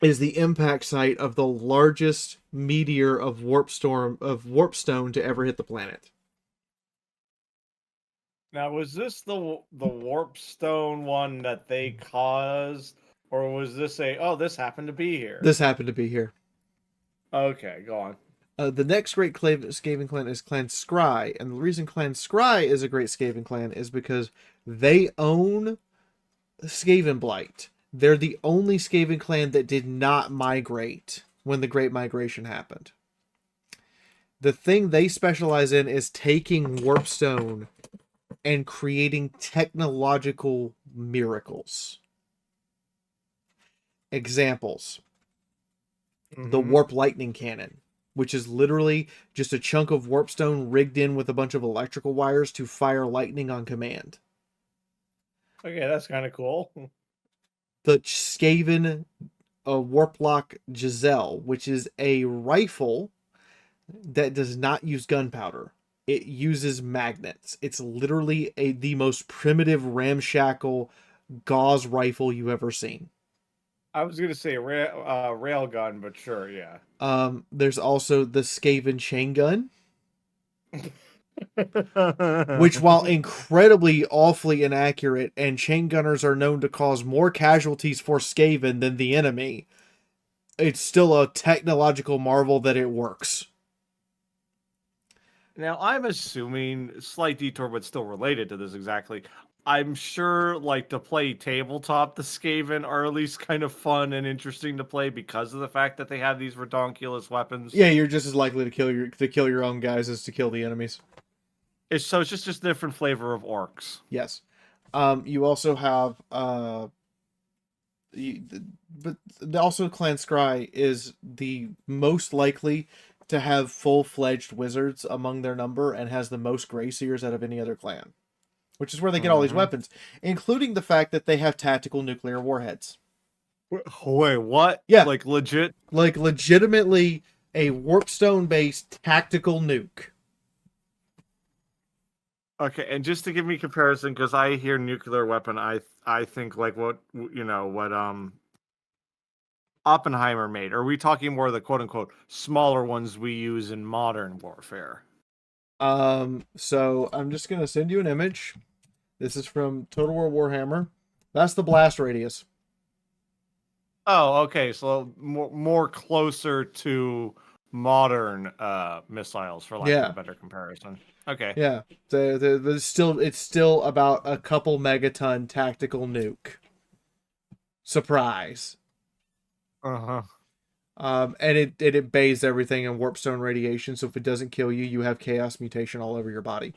is the impact site of the largest meteor of Warpstone to ever hit the planet. Now, was this the Warpstone one that they caused, or was this this happened to be here? This happened to be here. Okay, go on. The next great Skaven clan is Clan Scry, and the reason Clan Scry is a great Skaven clan is because they own Skaven Blight. They're the only Skaven clan that did not migrate when the Great Migration happened. The thing they specialize in is taking Warpstone and creating technological miracles. Examples. The Warp Lightning Cannon, which is literally just a chunk of Warpstone rigged in with a bunch of electrical wires to fire lightning on command. Okay, that's kind of cool. The Skaven Warplock Giselle, which is a rifle that does not use gunpowder. It uses magnets. It's literally the most primitive ramshackle gauze rifle you've ever seen. I was gonna say rail gun, but sure, yeah. There's also the Skaven chain gun, which, while incredibly awfully inaccurate, and chain gunners are known to cause more casualties for Skaven than the enemy, it's still a technological marvel that it works. Now, I'm assuming, slight detour, but still related to this exactly. I'm sure, like, to play tabletop, the Skaven are at least kind of fun and interesting to play because of the fact that they have these redonkulous weapons. Yeah, you're just as likely to kill your own guys as to kill the enemies. It's just a different flavor of orcs. Yes. You also have but also Clan Scry is the most likely to have full-fledged wizards among their number and has the most Grey Seers out of any other clan, which is where they get all these weapons, including the fact that they have tactical nuclear warheads. Wait, what? Yeah. Like legit? Like legitimately a Warpstone-based tactical nuke. Okay, and just to give me comparison, because I hear nuclear weapon, I think like what Oppenheimer made. Are we talking more of the quote unquote smaller ones we use in modern warfare? So I'm just gonna send you an image. This is from Total War Warhammer. That's the blast radius. Oh, okay. So more closer to modern missiles, for lack of a better comparison. Okay. Yeah. It's still about a couple megaton tactical nuke. Surprise. Uh-huh. And it bathes everything in warpstone radiation, so if it doesn't kill you, you have chaos mutation all over your body.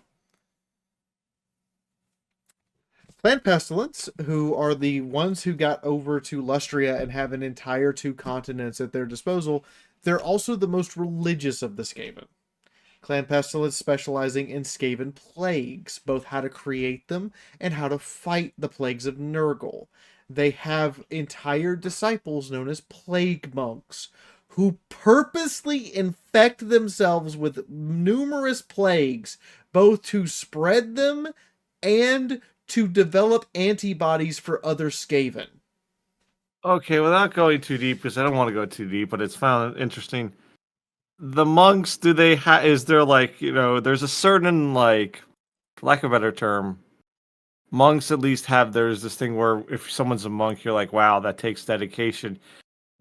Clan Pestilence, who are the ones who got over to Lustria and have an entire 2 continents at their disposal, they're also the most religious of the Skaven. Clan Pestilence specializing in Skaven plagues, both how to create them and how to fight the plagues of Nurgle. They have entire disciples known as plague monks who purposely infect themselves with numerous plagues, both to spread them and to develop antibodies for other Skaven. Okay, without going too deep, because I don't want to go too deep, but it's found interesting. The monks, do they is there like, there's a certain, like, for lack of a better term, monks at least have, there's this thing where if someone's a monk, you're like, wow, that takes dedication.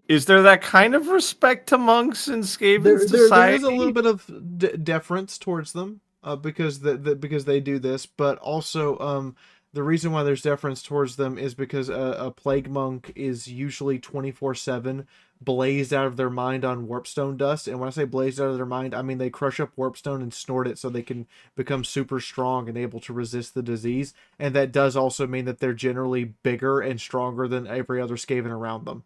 Is there that kind of respect to monks in Skaven society? There is a little bit of deference towards them because because they do this, but also the reason why there's deference towards them is because a plague monk is usually 24/7 blazed out of their mind on warpstone dust. And when I say blazed out of their mind, I mean they crush up warpstone and snort it so they can become super strong and able to resist the disease. And that does also mean that they're generally bigger and stronger than every other Skaven around them.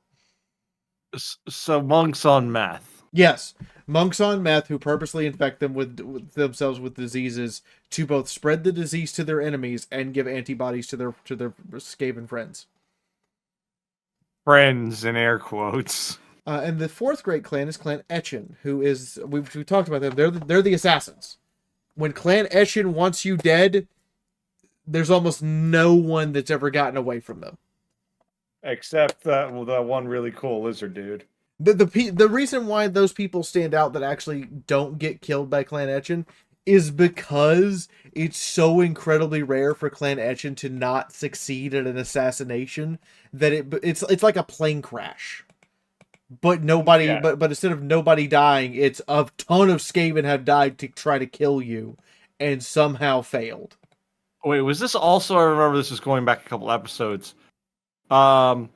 So monks on meth. Yes, monks on meth who purposely infect them with themselves with diseases to both spread the disease to their enemies and give antibodies to their Skaven friends. Friends in air quotes. And the 4th great clan is Clan Etchen, who is we talked about them. They're the assassins. When Clan Etchen wants you dead, there's almost no one that's ever gotten away from them. Except that one really cool lizard dude. The reason why those people stand out that actually don't get killed by Clan Etchen is because it's so incredibly rare for Clan Etchen to not succeed at an assassination that it's like a plane crash. But nobody, but instead of nobody dying, it's a ton of Skaven have died to try to kill you, and somehow failed. Wait, was this also? I remember this was going back a couple episodes. The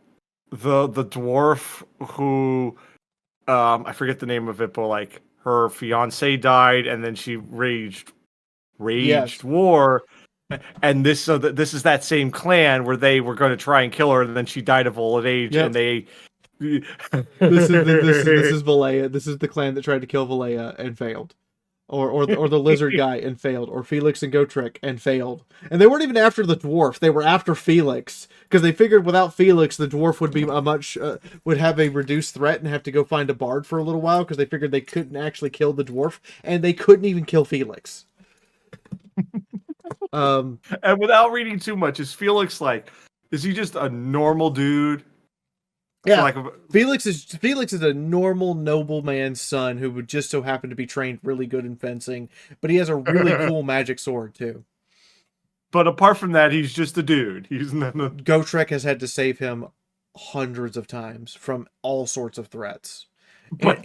dwarf who, I forget the name of it, but like her fiance died, and then she raged war. And this is that same clan where they were going to try and kill her, and then she died of old age, and they. This is Valea. This is the clan that tried to kill Valea and failed. or the lizard guy and failed, or Felix and Gotrek and failed. And they weren't even after the dwarf; they were after Felix because they figured without Felix, the dwarf would be would have a reduced threat and have to go find a bard for a little while because they figured they couldn't actually kill the dwarf, and they couldn't even kill Felix. And without reading too much, is Felix like? Is he just a normal dude? Yeah, Like Felix is a normal nobleman's son who would just so happen to be trained really good in fencing, but he has a really cool magic sword too. But apart from that, he's just a dude. He's not. Gotrek has had to save him hundreds of times from all sorts of threats. But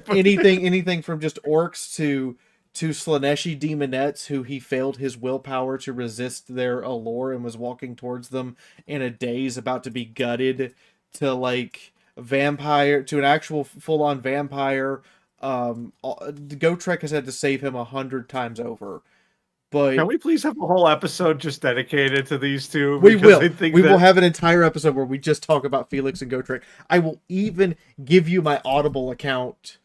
Anything from just orcs to Slaneshi demonettes who he failed his willpower to resist their allure and was walking towards them in a daze about to be gutted, to like vampire, to an actual full-on vampire. Gotrek has had to save him 100 times over. But can we please have a whole episode just dedicated to these two? We will. We will have an entire episode where we just talk about Felix and Gotrek. I will even give you my Audible account.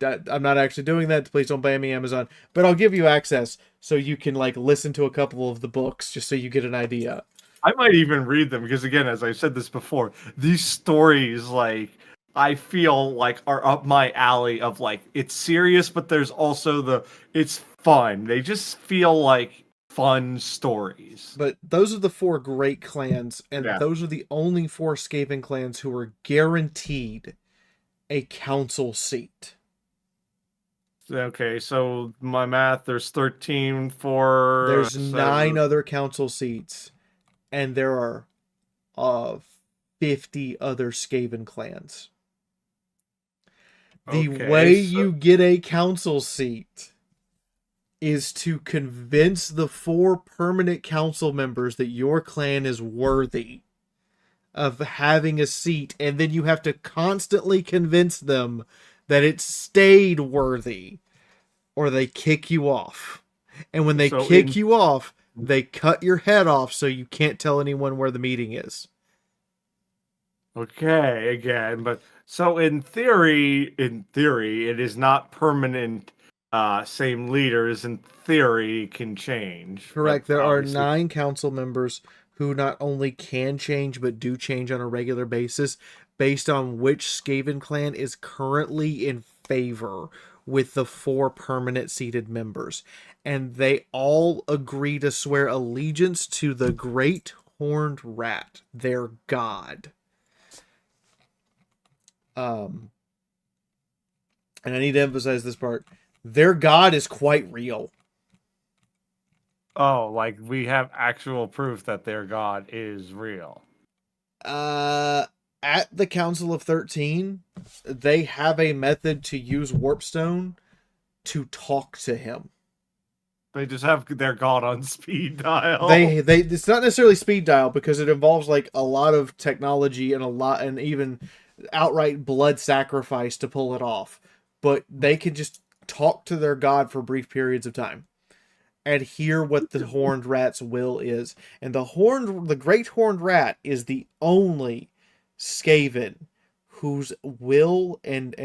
I'm not actually doing that. Please don't blame me, Amazon. But I'll give you access so you can like listen to a couple of the books just so you get an idea. I might even read them because, again, as I said this before, these stories, like, I feel like are up my alley of like, it's serious, but there's also it's fun. They just feel like fun stories. But those are the 4 great clans, and those are the only 4 Skaven clans who are guaranteed a council seat. Okay, so my math, there's 13 for... There's 9 other council seats. And there are 50 other Skaven clans. The way you get a council seat is to convince the 4 permanent council members that your clan is worthy of having a seat. And then you have to constantly convince them that it stayed worthy, or they kick you off. And when they kick you off, they cut your head off so you can't tell anyone where the meeting is. Okay, again, but so in theory, it is not permanent. Same leaders in theory can change. Correct. There are 9 council members who not only can change but do change on a regular basis based on which Skaven clan is currently in favor with the 4 permanent seated members. And they all agree to swear allegiance to the Great Horned Rat, their god. And I need to emphasize this part. Their god is quite real. Oh, like we have actual proof that their god is real. At the Council of 13, they have a method to use Warpstone to talk to him. They just have their god on speed dial. It's not necessarily speed dial because it involves like a lot of technology and even outright blood sacrifice to pull it off. But they can just talk to their god for brief periods of time and hear what the Horned Rat's will is. And the Great Horned Rat is the only Skaven whose will and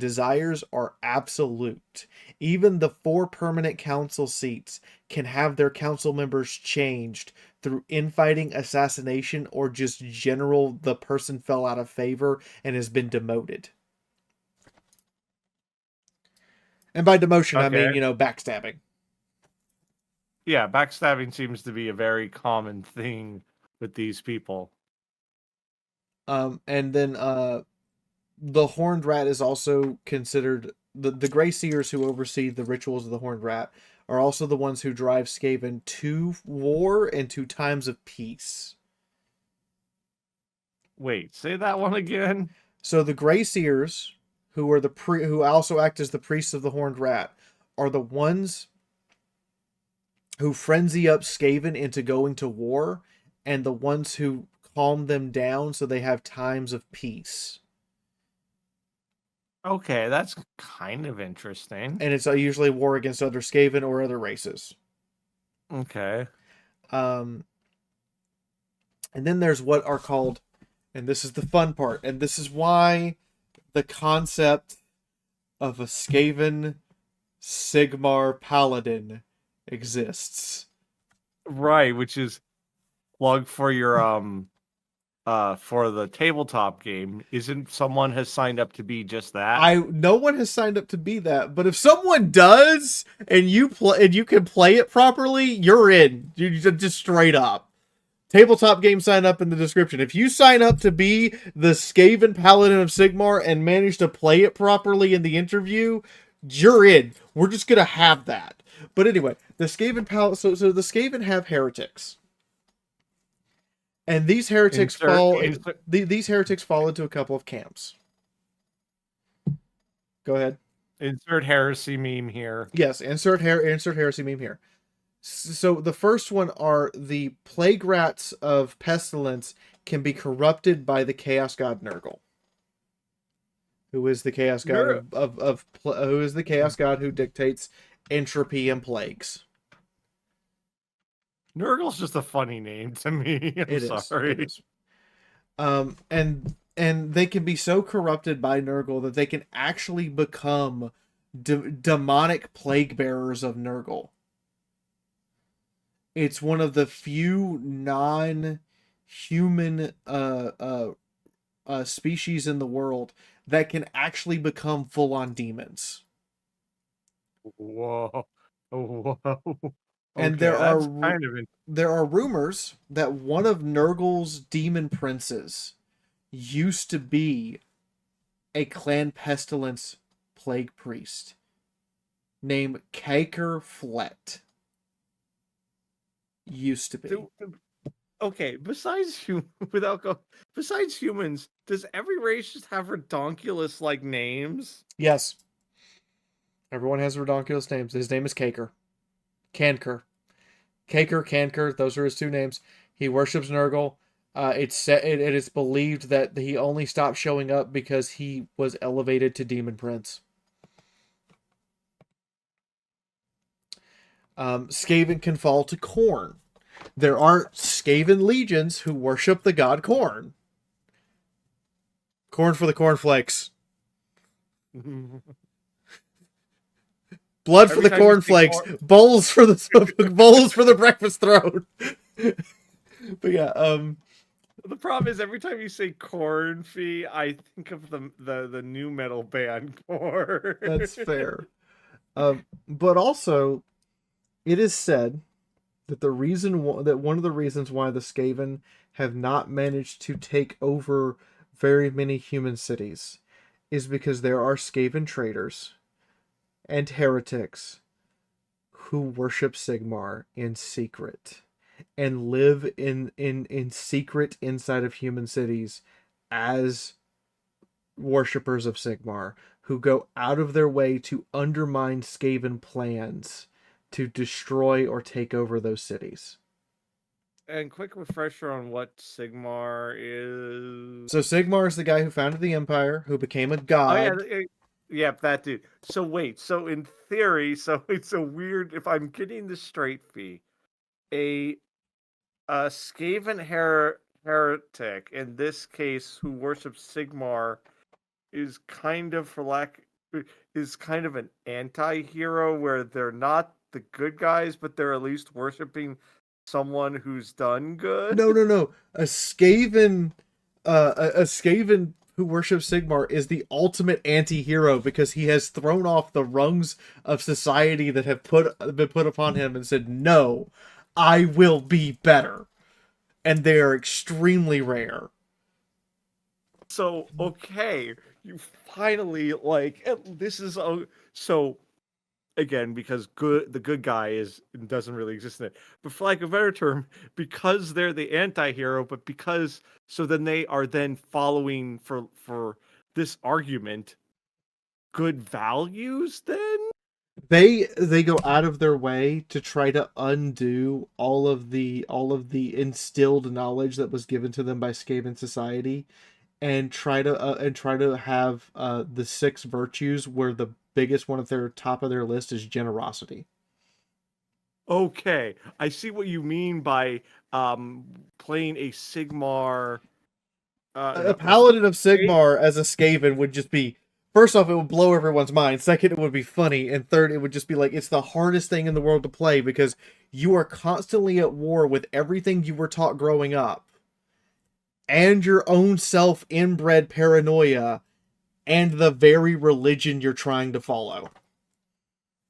desires are absolute. Even the 4 permanent council seats can have their council members changed through infighting, assassination, or just general the person fell out of favor and has been demoted. And by demotion, I mean, backstabbing. Yeah, backstabbing seems to be a very common thing with these people. And then the Horned Rat is also considered the Grey Seers who oversee the rituals of the Horned Rat are also the ones who drive Skaven to war and to times of peace. Wait, say that one again. So the Grey Seers, who are who also act as the priests of the Horned Rat, are the ones who frenzy up Skaven into going to war, and the ones who calm them down so they have times of peace. Okay, that's kind of interesting. And it's usually war against other Skaven or other races. Okay. And then there's what are called, and this is the fun part, and this is why the concept of a Skaven Sigmar Paladin exists. Right, which is plug for your for the tabletop game. Isn't someone has signed up to be just that? No one has signed up to be that, but if someone does and you can play it properly, you're in. You just straight up. Tabletop game sign up in the description. If you sign up to be the Skaven Paladin of Sigmar and manage to play it properly in the interview, you're in. We're just gonna have that. But anyway, the Skaven so the Skaven have heretics. And these heretics these heretics fall into a couple of camps. Go ahead. Insert heresy meme here. Yes, insert heresy meme here. So the first one are the plague rats of pestilence can be corrupted by the chaos god Nurgle, who is the chaos god who is the chaos god who dictates entropy and plagues. Nurgle's just a funny name to me. I'm sorry. It is. And they can be so corrupted by Nurgle that they can actually become demonic plague bearers of Nurgle. It's one of the few non-human species in the world that can actually become full-on demons. Whoa. Whoa. And Okay, there are rumors that one of Nurgle's demon princes used to be a clan pestilence plague priest named Kaker Flet. Used to be. Okay, besides humans, does every race just have redonkulous like names? Yes. Everyone has redonkulous names. His name is Kaker. Kanker. Kaker, those are his two names. He worships Nurgle. It is believed that he only stopped showing up because he was elevated to Demon Prince. Skaven can fall to Khorne. There are Skaven legions who worship the god Khorne. Corn for the cornflakes. Blood for the cornflakes. Bowls for the breakfast throne. But yeah, the problem is every time you say corn fee, I think of the new metal band Korn. That's fair. But also, it is said that one of the reasons why the Skaven have not managed to take over very many human cities is because there are Skaven traders and heretics who worship Sigmar in secret and live in secret inside of human cities as worshippers of Sigmar who go out of their way to undermine Skaven plans to destroy or take over those cities. And quick refresher on what Sigmar is. So Sigmar is the guy who founded the Empire, who became a god. Oh, yeah, that dude. So wait, so in theory, so it's a weird, if I'm getting this straight, Fee, a Skaven heretic, in this case, who worships Sigmar, is kind of, is kind of an anti-hero where they're not the good guys, but they're at least worshipping someone who's done good. No. A Skaven who worships Sigmar is the ultimate anti-hero because he has thrown off the rungs of society that have been put upon him and said, "No, I will be better." And they are extremely rare. So, okay, you finally this is so again, because the good guy doesn't really exist in it. But for lack of a better term, because they're the anti-hero, but so then they are then following for this argument good values then? They go out of their way to try to undo all of the instilled knowledge that was given to them by Skaven society and try to have the 6 virtues where the biggest one at their top of their list is generosity. Okay, I see what you mean by playing a Sigmar. A paladin of Sigmar as a Skaven would just be First off, it would blow everyone's mind. Second, it would be funny. And third, it would just be like, it's the hardest thing in the world to play because you are constantly at war with everything you were taught growing up and your own self inbred paranoia and the very religion you're trying to follow.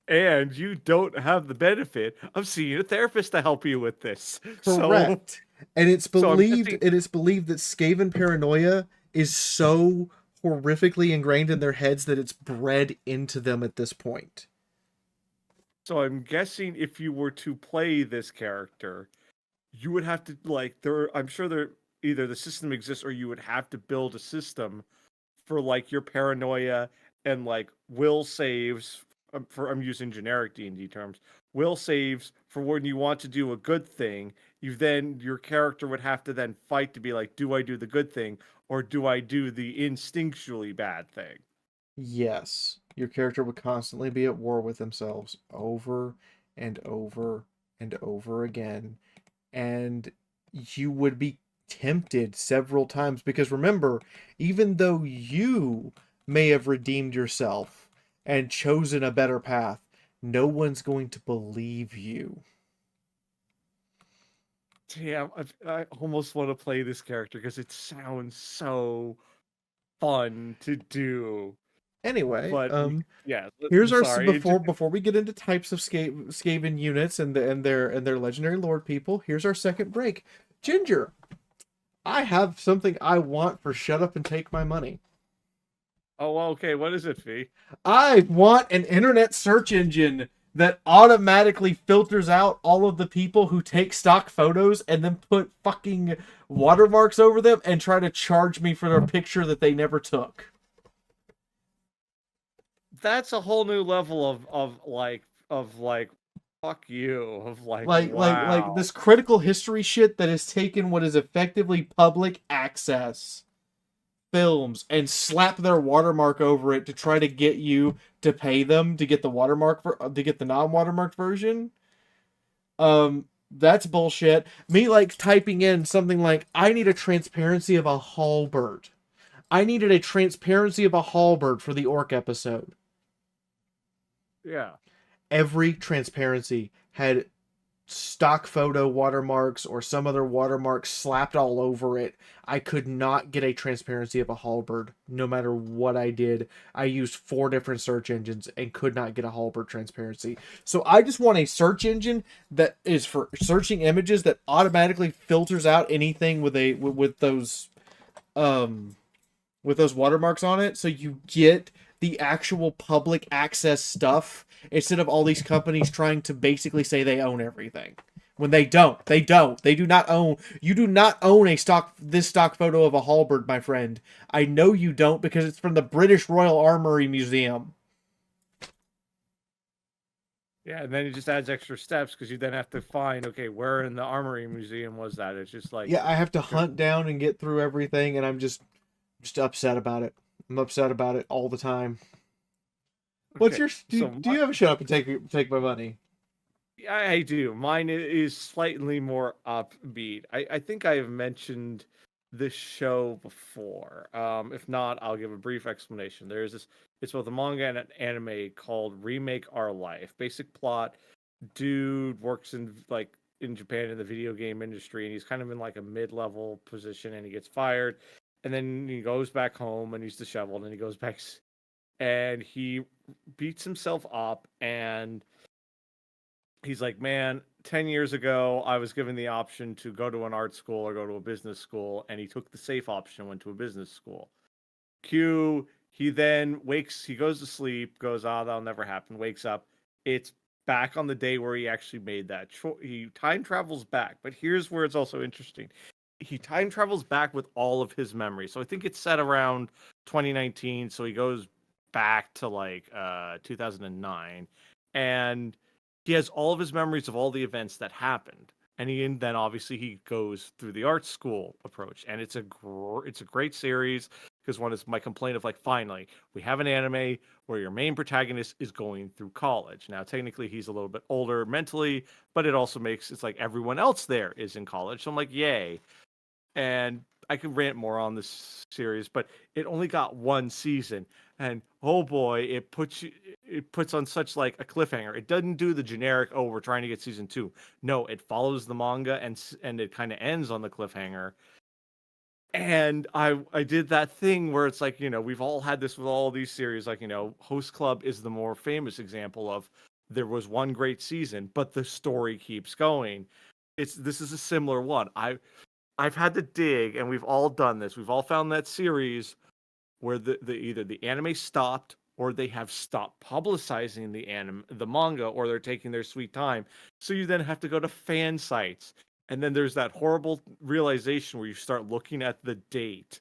And you don't have the benefit of seeing a therapist to help you with this. Correct. And it's So I'm believed guessing, it is believed that Skaven paranoia is so horrifically ingrained in their heads that it's bred into them at this point. so I'm guessing if you were to play this character, you would have to like I'm sure there either the system exists or you would have to build a system for like your paranoia and like will saves for I'm using generic D&D terms. Will saves for when you want to do a good thing, your character would have to then fight to be like, do I do the good thing or do I do the instinctually bad thing? Yes, your character would constantly be at war with themselves over and over and over again. And you would be tempted several times because remember, even though you may have redeemed yourself and chosen a better path, no one's going to believe you. Damn, I almost want to play this character because it sounds so fun to do. Anyway, But yeah, here's I'm our sorry. before we get into types of Skaven units and their legendary lord people. Here's our second break. Ginger, I have something I want for Shut Up and Take My Money. Oh, well, okay. What is it, Fee? I want an internet search engine that automatically filters out all of the people who take stock photos and then put fucking watermarks over them and try to charge me for their picture that they never took. That's a whole new level of like fuck you of like Like wow. this critical history shit that has taken what is effectively public access films and slap their watermark over it to try to get you to pay them to get the to get the non-watermarked version. That's bullshit. Me like typing in something like I need a transparency of a halberd. I needed a transparency of a halberd for the orc episode. Yeah. Every transparency had stock photo watermarks or some other watermarks slapped all over it. I could not get a transparency of a halberd no matter what I did. I used 4 different search engines and could not get a halberd transparency. So I just want a search engine that is for searching images that automatically filters out anything um with those watermarks on it so you get the actual public access stuff instead of all these companies trying to basically say they own everything when they don't. They do not own. You do not own this stock photo of a halberd, my friend. I know you don't because it's from the British Royal Armoury Museum. Yeah, and then it just adds extra steps because you then have to find, okay, where in the Armory Museum was that? It's just like, Yeah, I have to hunt down and get through everything, and I'm just upset about it. I'm upset about it all the time. What's okay, your so do you have a shut up and take my money? I do. Mine is slightly more upbeat. I think I have mentioned this show before. If not, I'll give a brief explanation. There's this, it's both a manga and an anime called Remake Our Life. Basic plot, dude works in Japan in the video game industry and he's kind of in like a mid-level position and he gets fired and then he goes back home and he's disheveled and he goes back and he beats himself up and he's like, man, 10 years ago, I was given the option to go to an art school or go to a business school, and he took the safe option and went to a business school. He then he goes to sleep, goes, that'll never happen, wakes up. It's back on the day where he actually made that choice. He time travels back, but here's where it's also interesting. He time travels back with all of his memories. So I think it's set around 2019, so he goes back to like 2009, and he has all of his memories of all the events that happened, and then obviously he goes through the art school approach, and it's a great series because one is my complaint of like finally we have an anime where your main protagonist is going through college. Now technically he's a little bit older mentally, but it also makes it's like everyone else there is in college, so I'm like yay. I could rant more on this series, but it only got one season, and oh boy, it puts on such like a cliffhanger. It doesn't do the generic, oh, we're trying to get season 2. No, it follows the manga and it kind of ends on the cliffhanger. And I did that thing where it's like, we've all had this with all these series, like, Host Club is the more famous example of there was one great season, but the story keeps going. This is a similar one. I've had to dig, and we've all done this. We've all found that series where the either the anime stopped or they have stopped publicizing the manga, or they're taking their sweet time. So you then have to go to fan sites. And then there's that horrible realization where you start looking at the date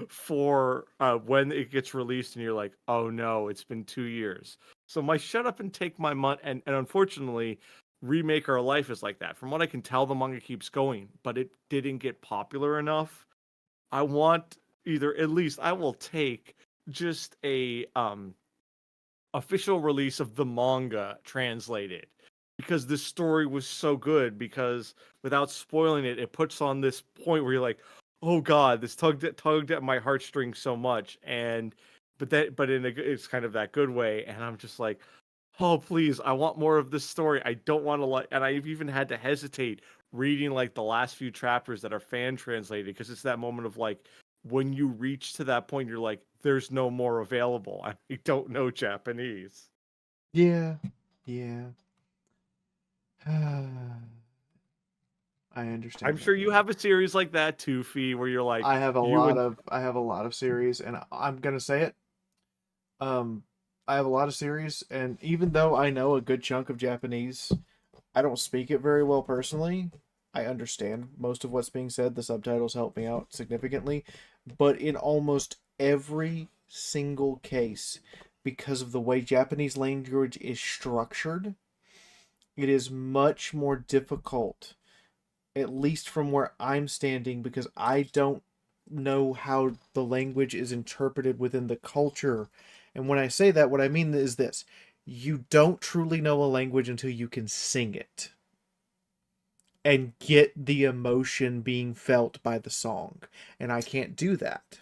for when it gets released, and you're like, oh no, it's been 2 years. So my shut up and take my money, and unfortunately, Remake Our Life is like that. From what I can tell, the manga keeps going, but it didn't get popular enough. I want either, at least I will take just a official release of the manga translated, because this story was so good, because without spoiling it, it puts on this point where you're like, oh god, this tugged at my heartstrings so much. And but it's kind of that good way, and I'm just like, oh please, I want more of this story. I don't want to, like, and I've even had to hesitate reading like the last few chapters that are fan translated, because it's that moment of like, when you reach to that point, you're like, there's no more available. I don't know Japanese. Yeah. Yeah. I understand I'm that sure you pain. have a series like that too, Fee, where you're like, I have a you lot and of series, and I'm gonna say it. Um, I have a lot of series, and even though I know a good chunk of Japanese, I don't speak it very well personally. I understand most of what's being said. The subtitles help me out significantly, but in almost every single case, because of the way Japanese language is structured, it is much more difficult, at least from where I'm standing, because I don't know how the language is interpreted within the culture. And when I say that, what I mean is this: you don't truly know a language until you can sing it and get the emotion being felt by the song. And I can't do that.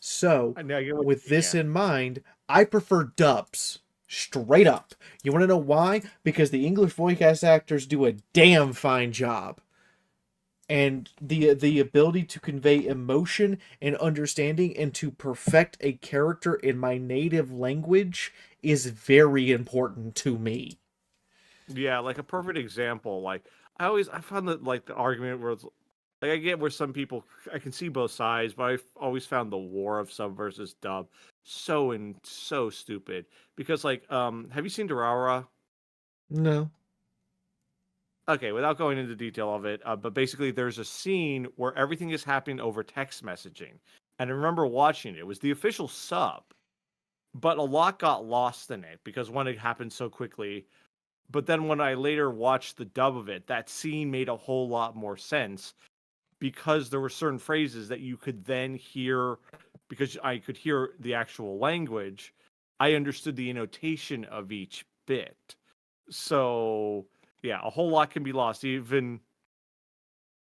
So, I know you what with you mean, this yeah. in mind, I prefer dubs. Straight up. You want to know why? Because the English voice actors do a damn fine job, and the ability to convey emotion and understanding and to perfect a character in my native language is very important to me. Yeah, like a perfect example. Like I found that like the argument where it's, like, I get where some people, I can see both sides, but I've always found the war of sub versus dub so stupid. Because like, have you seen Durara? No. Okay, without going into detail of it, but basically there's a scene where everything is happening over text messaging. And I remember watching it. It was the official sub, but a lot got lost in it because one, it happened so quickly. But then when I later watched the dub of it, that scene made a whole lot more sense, because there were certain phrases that you could then hear, because I could hear the actual language. I understood the annotation of each bit. So yeah, a whole lot can be lost. Even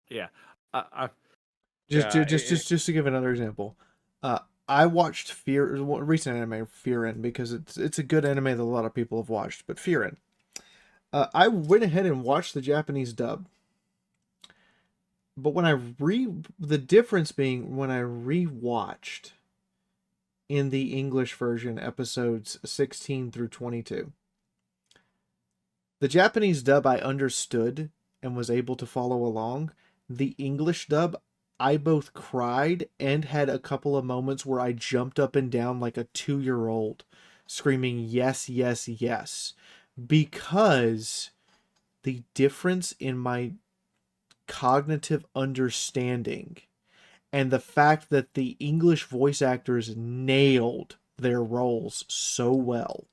yeah, I Just yeah, just to give another example. Uh I watched Fear, recent anime Fear In, because it's a good anime that a lot of people have watched, but Fear In. I went ahead and watched the Japanese dub. But when the difference being, when I rewatched in the English version episodes 16 through 22, the Japanese dub I understood and was able to follow along. The English dub, I both cried and had a couple of moments where I jumped up and down like a 2-year-old, screaming yes, yes, yes, because the difference in my cognitive understanding and the fact that the English voice actors nailed their roles so well.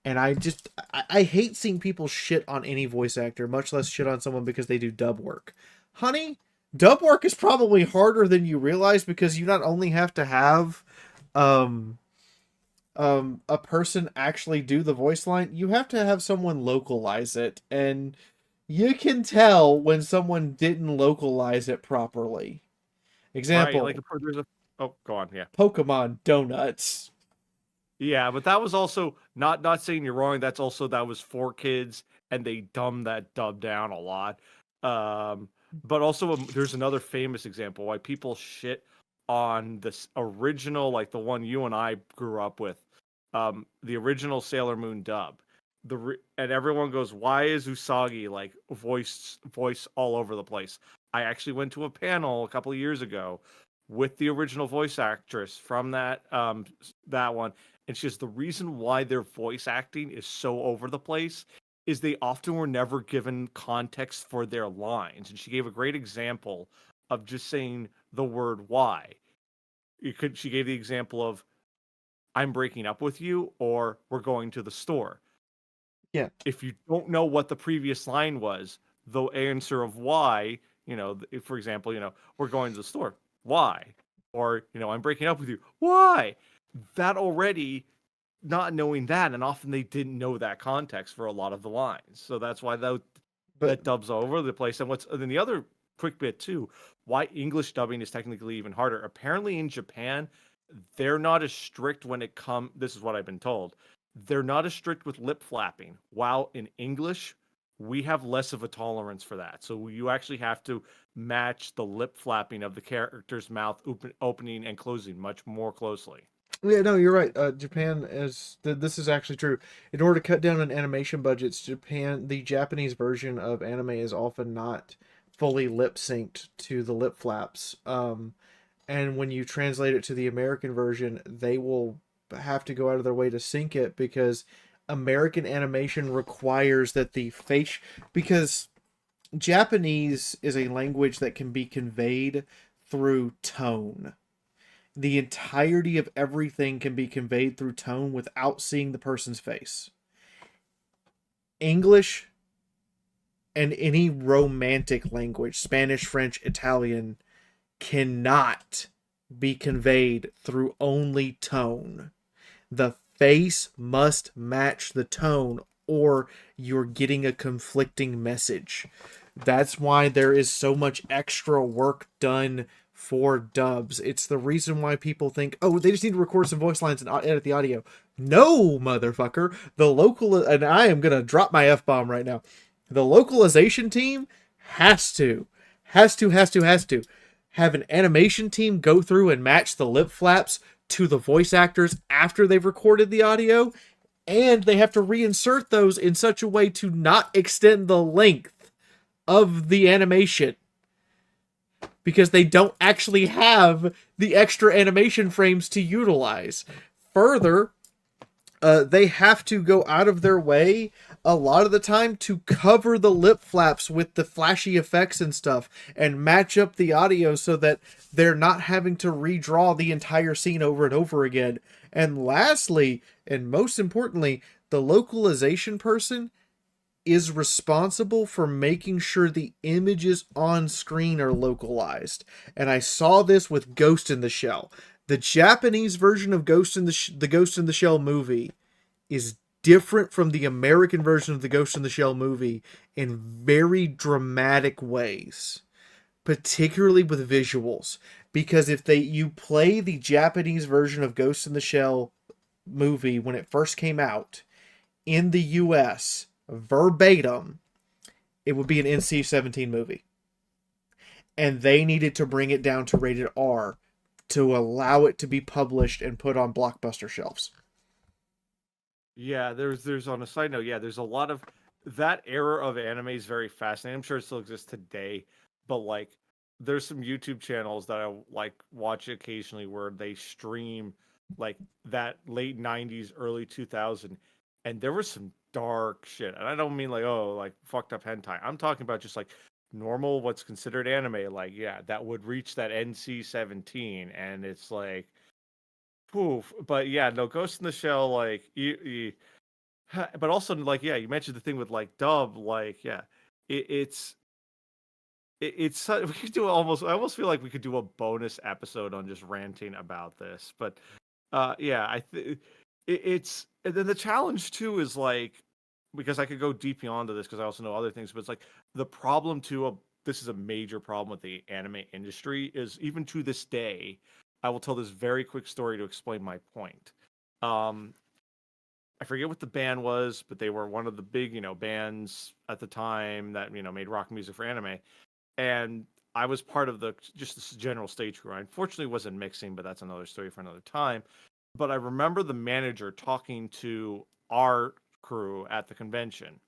And I hate seeing people shit on any voice actor, much less shit on someone because they do dub work. Honey, dub work is probably harder than you realize, because you not only have to have um a person actually do the voice line, you have to have someone localize it, and you can tell when someone didn't localize it properly. right? Like Example, there's a oh, go on, yeah. Pokemon donuts. Yeah, but that was also not saying you're wrong. That's also that was for kids, and they dumbed that dub down a lot. Um, but also there's another famous example why people shit on this original, like the one you and I grew up with, the original Sailor Moon dub. And everyone goes, "Why is Usagi like voice all over the place?" I actually went to a panel a couple of years ago with the original voice actress from that one, and she says the reason why their voice acting is so over the place is they often were never given context for their lines. And she gave a great example of just saying the word why. She gave the example of I'm breaking up with you or we're going to the store. Yeah, If you don't know what the previous line was, the answer of why, for example, we're going to the store. Why? Or, I'm breaking up with you. Why? That already not knowing that, and often they didn't know that context for a lot of the lines. So that's why but that dubs all over the place. And then the other quick bit too, why English dubbing is technically even harder. Apparently in Japan, they're not as strict when it comes. This is what I've been told. They're not as strict with lip flapping. While in English, we have less of a tolerance for that. So you actually have to match the lip flapping of the character's mouth opening and closing much more closely. yeah, no, you're right. Japan is this is actually true. In order to cut down on animation budgets, the Japanese version of anime is often not fully lip synced to the lip flaps. And when you translate it to the American version, they will have to go out of their way to sync it because American animation requires that the face because Japanese is a language that can be conveyed through tone. The entirety of everything can be conveyed through tone without seeing the person's face. English and any romantic language, Spanish, French, Italian, cannot be conveyed through only tone. The face must match the tone, or you're getting a conflicting message. That's why there is so much extra work done for dubs. It's the reason why people think, oh, they just need to record some voice lines and edit the audio. No, motherfucker. And I am going to drop my F bomb right now. The localization team has to have an animation team go through and match the lip flaps to the voice actors after they've recorded the audio, and they have to reinsert those in such a way to not extend the length of the animation because they don't actually have the extra animation frames to utilize. Further, they have to go out of their way a lot of the time to cover the lip flaps with the flashy effects and stuff and match up the audio so that they're not having to redraw the entire scene over and over again. And lastly, and most importantly, the localization person is responsible for making sure the images on screen are localized. And I saw this with Ghost in the Shell. The Japanese version of the Ghost in the Shell movie is different from the American version of the Ghost in the Shell movie in very dramatic ways, particularly with visuals. Because if you play the Japanese version of Ghost in the Shell movie when it first came out in the US verbatim, it would be an NC-17 movie. And they needed to bring it down to rated R to allow it to be published and put on Blockbuster shelves. Yeah, there's on a side note, yeah, there's a lot of that era of anime is very fascinating. I'm sure it still exists today, but like there's some YouTube channels that I like watch occasionally where they stream like that late 90s, early 2000, and there was some dark shit. And I don't mean like like fucked up hentai. I'm talking about just like normal what's considered anime, like yeah, that would reach that NC-17, and it's like poof. But yeah, no, Ghost in the Shell, like but also like yeah, you mentioned the thing with like dub, like yeah, it's we could do almost. I almost feel like we could do a bonus episode on just ranting about this, but yeah, it's and then the challenge too is like because I could go deep beyond this because I also know other things, but it's like the problem too this is a major problem with the anime industry is even to this day, I will tell this very quick story to explain my point. Um, I forget what the band was, but they were one of the big, bands at the time that, made rock music for anime. And I was part of just this general stage crew. I unfortunately wasn't mixing, but that's another story for another time. But I remember the manager talking to our crew at the convention,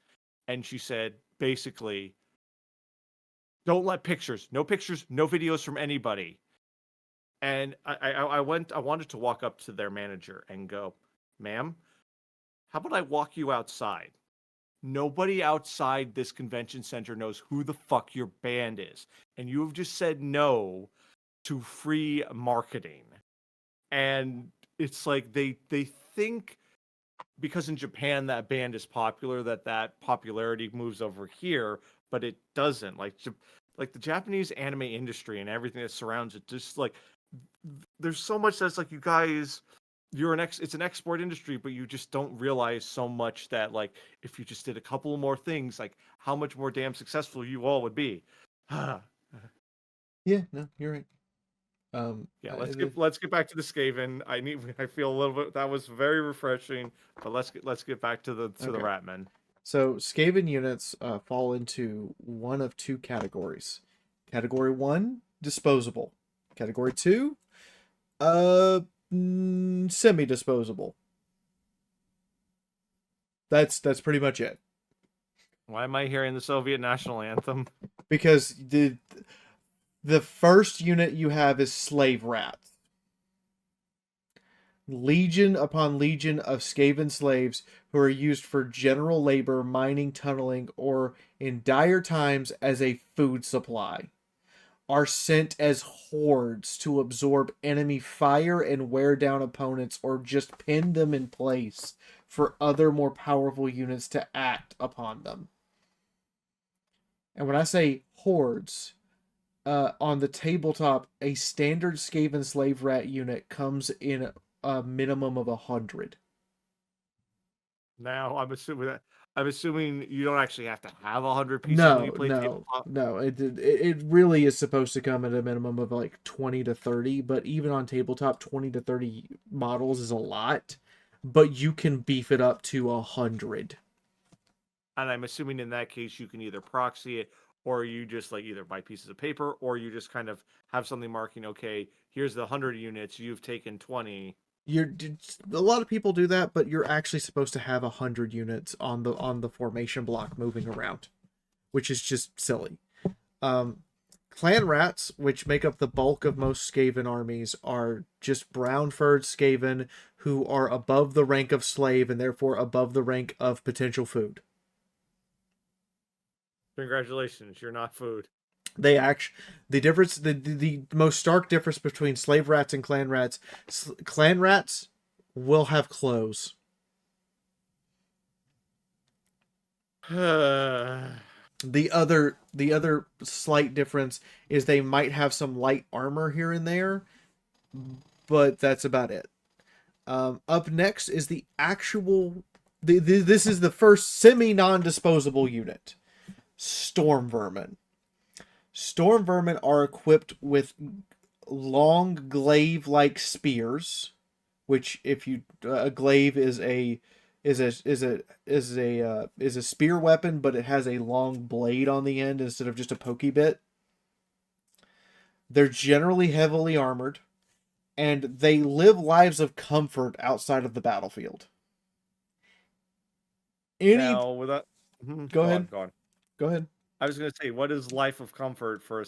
and she said basically, don't let pictures, no videos from anybody. And I wanted to walk up to their manager and go, ma'am, how about I walk you outside? Nobody outside this convention center knows who the fuck your band is. And you have just said no to free marketing. And it's like they think because in Japan that band is popular that popularity moves over here, but it doesn't. Like the Japanese anime industry and everything that surrounds it, just like there's so much that's like you guys it's an export industry, but you just don't realize so much that like if you just did a couple more things, like how much more damn successful you all would be. Yeah, no, you're right. Yeah, let's get back to the Skaven. I feel a little bit that was very refreshing, but let's get back to the Okay. Ratmen. So Skaven units fall into one of two categories. Category 1, disposable. Category 2, semi-disposable. That's pretty much it. Why am I hearing the Soviet national anthem? Because the first unit you have is slave rats. Legion upon legion of Skaven slaves who are used for general labor, mining, tunneling, or in dire times as a food supply, are sent as hordes to absorb enemy fire and wear down opponents or just pin them in place for other more powerful units to act upon them. And when I say hordes, on the tabletop, a standard Skaven slave rat unit comes in a minimum of 100. Now I'm assuming you don't actually have to have 100 pieces when you No, play no, tabletop. no. It really is supposed to come at a minimum of like 20 to 30, but even on tabletop, 20 to 30 models is a lot. But you can beef it up to 100. And I'm assuming in that case you can either proxy it or you just like either buy pieces of paper or you just kind of have something marking, okay, here's the 100 units, you've taken 20. A lot of people do that, but you're actually supposed to have 100 units on the formation block moving around, which is just silly. Clan rats, which make up the bulk of most Skaven armies, are just brown-furred Skaven who are above the rank of slave and therefore above the rank of potential food. Congratulations, you're not food. The most stark difference between slave rats and clan rats will have clothes. The other slight difference is they might have some light armor here and there, but that's about it. Up next is the actual. This is the first semi-non-disposable unit, Storm Vermin. Storm Vermin are equipped with long glaive-like spears, which if you a glaive is a spear weapon, but it has a long blade on the end instead of just a pokey bit. They're generally heavily armored, and they live lives of comfort outside of the battlefield. Now, without Go ahead. Go on. Go ahead. I was going to say, what is life of comfort for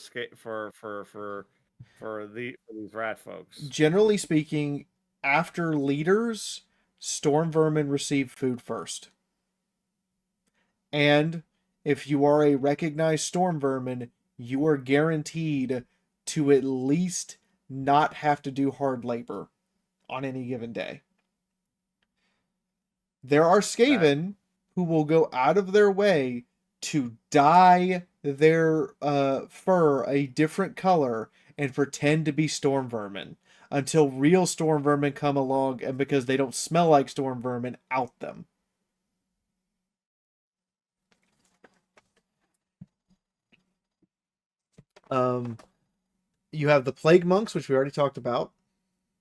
these rat folks? Generally speaking, after leaders, Storm Vermin receive food first. And if you are a recognized Storm Vermin, you are guaranteed to at least not have to do hard labor on any given day. There are Skaven who will go out of their way to dye their fur a different color and pretend to be Storm Vermin until real Storm Vermin come along, and because they don't smell like Storm Vermin, out them. Um, you have the plague monks, which we already talked about.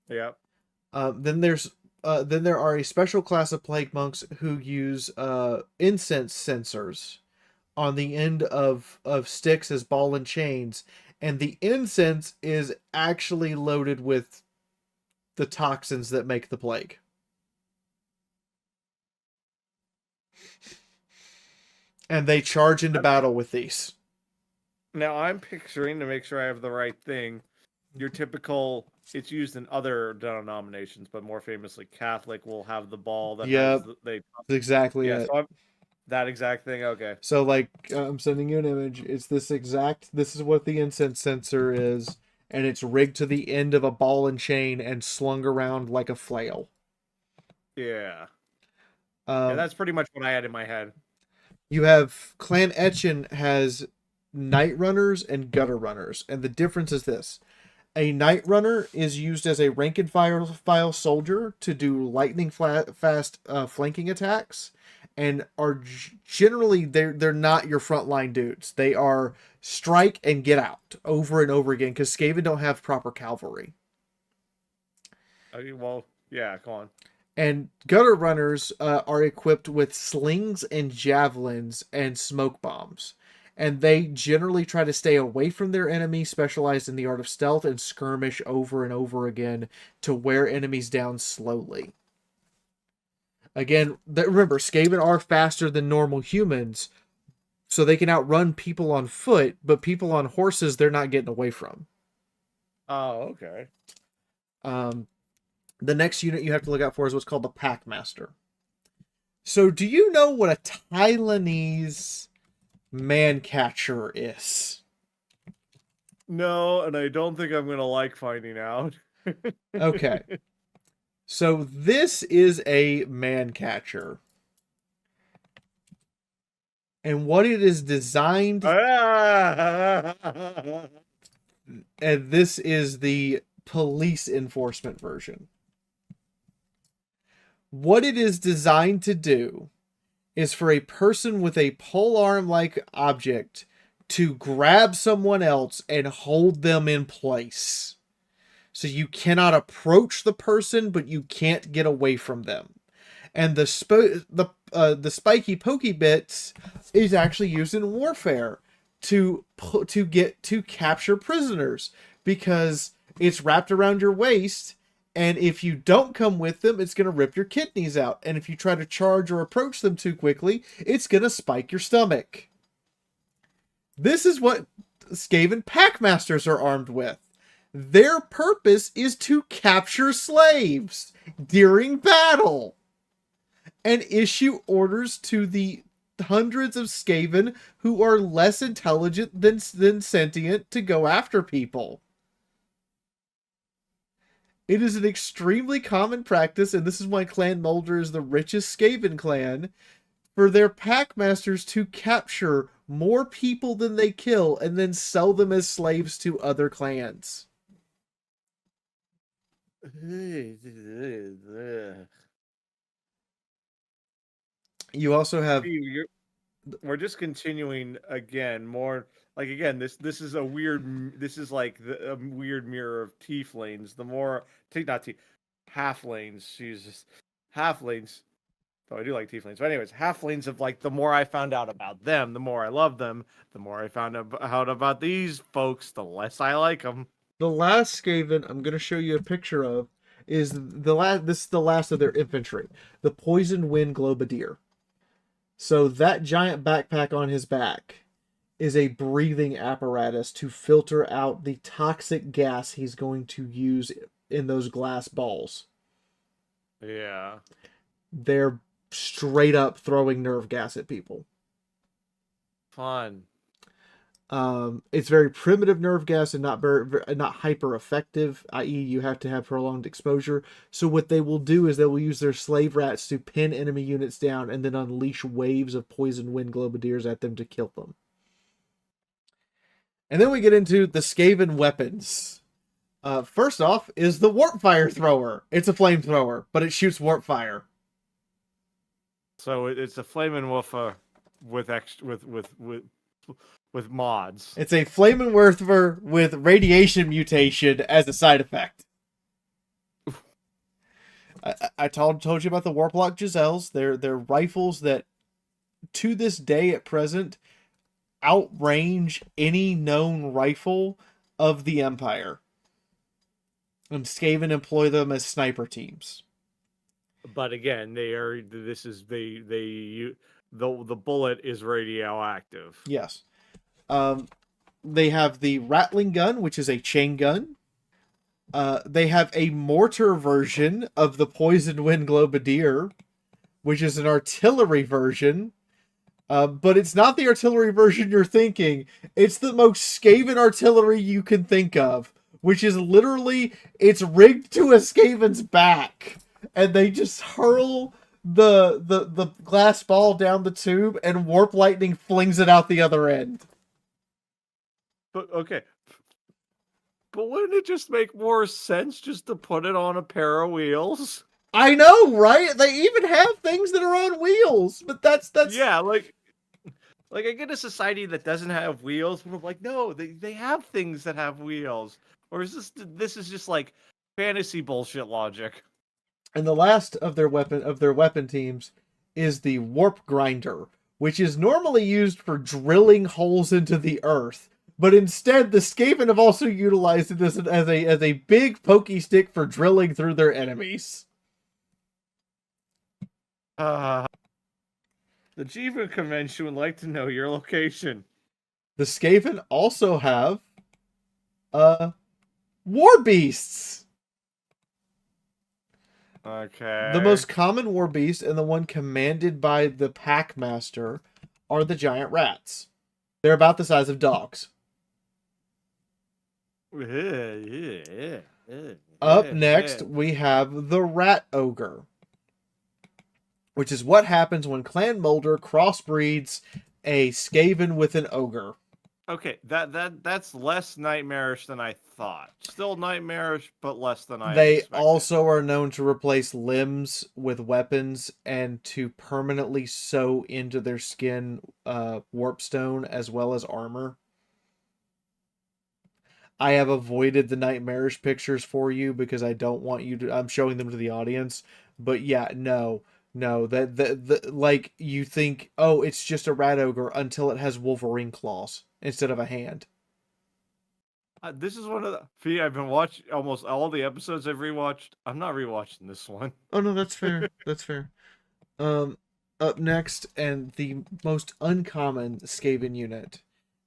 Yeah. Then there are a special class of plague monks who use incense censers on the end of sticks as ball and chains, and the incense is actually loaded with the toxins that make the plague. And they charge into battle with these. Now I'm picturing, to make sure I have the right thing, your typical. It's used in other denominations, but more famously Catholic will have the ball that has Yep, they. that's exactly Yeah, it. so I'm that exact thing. Okay. So like I'm sending you an image. It's this is what the incense censer is, and it's rigged to the end of a ball and chain and slung around like a flail. Yeah. Yeah, Um, that's pretty much what I had in my head. you have Clan Etchen has night runners and gutter runners, and the difference is this: a night runner is used as a rank and file soldier to do lightning fast flanking attacks, and are generally they're not your frontline dudes. They are strike and get out over and over again because Skaven don't have proper cavalry. Well, yeah, come on. And gutter runners are equipped with slings and javelins and smoke bombs. And they generally try to stay away from their enemy, specialized in the art of stealth, and skirmish over and over again to wear enemies down slowly. Again, remember, Skaven are faster than normal humans, so they can outrun people on foot, but people on horses they're not getting away from. Oh, okay. The next unit you have to look out for is what's called the Packmaster. So, do you know what a Taiwanese man-catcher is? No, and I don't think I'm gonna like finding out. Okay. So, this is a man-catcher. And what it is designed... and this is the police enforcement version. What it is designed to do is for a person with a polearm-like object to grab someone else and hold them in place. So you cannot approach the person, but you can't get away from them. And the spiky pokey bits is actually used in warfare to capture prisoners, because it's wrapped around your waist, and if you don't come with them, it's going to rip your kidneys out. And if you try to charge or approach them too quickly, it's going to spike your stomach. This is what Skaven Packmasters are armed with. Their purpose is to capture slaves during battle and issue orders to the hundreds of Skaven who are less intelligent than sentient to go after people. It is an extremely common practice, and this is why Clan Moulder is the richest Skaven clan, for their Packmasters to capture more people than they kill and then sell them as slaves to other clans. You also have... We're just continuing again more like again this is a weird this is like a weird mirror of tieflings. The more not halflings, Jesus, halflings. Oh, I do like tieflings, but anyways, halflings of like the more I found out about them, the more I love them. The more I found out about these folks, the less I like them. The last Skaven I'm going to show you a picture of is the last. This is the last of their infantry, the Poisoned Wind Globadier. So that giant backpack on his back is a breathing apparatus to filter out the toxic gas he's going to use in those glass balls. Yeah. They're straight up throwing nerve gas at people. Fun. It's very primitive nerve gas and not hyper effective, i.e. you have to have prolonged exposure. So what they will do is they will use their slave rats to pin enemy units down and then unleash waves of poison wind globadiers at them to kill them. And then we get into the Skaven weapons. First off is the warp fire thrower. It's a flamethrower, but it shoots warp fire. So it's a flaming woofer with with mods. It's a Flamen with radiation mutation as a side effect. I told you about the Warplock Giselles. They're rifles that, to this day at present, outrange any known rifle of the Empire. And Skaven employ them as sniper teams. But again, the bullet is radioactive. Yes. They have the Rattling Gun, which is a chain gun. They have a mortar version of the Poisoned Wind Globadier, which is an artillery version. But it's not the artillery version you're thinking. It's the most Skaven artillery you can think of, which is literally, it's rigged to a Skaven's back, and they just hurl the glass ball down the tube, and Warp Lightning flings it out the other end. But okay. But wouldn't it just make more sense just to put it on a pair of wheels? I know, right? They even have things that are on wheels, but that's yeah, like I get a society that doesn't have wheels, but I'm like, no, they have things that have wheels. Or is this is just like fantasy bullshit logic? And the last of their weapon teams is the Warp Grinder, which is normally used for drilling holes into the earth. But instead, the Skaven have also utilized this as a big pokey stick for drilling through their enemies. The Jiva Convention would like to know your location. The Skaven also have War Beasts. Okay. The most common War Beast and the one commanded by the Packmaster are the giant rats. They're about the size of dogs. Up next, we have the Rat Ogre, which is what happens when Clan Moulder crossbreeds a Skaven with an ogre. Okay, that's less nightmarish than I thought. Still nightmarish, but less than I They expected. also are known to replace limbs with weapons and to permanently sew into their skin warpstone as well as armor. I have avoided the nightmarish pictures for you because I don't want you to. I'm showing them to the audience, but yeah, no, that like you think, oh, it's just a rat ogre until it has Wolverine claws instead of a hand. This is one of the. I've been watching almost all the episodes I've rewatched. I'm not rewatching this one. Oh no, that's fair. That's fair. Up next, and the most uncommon Skaven unit.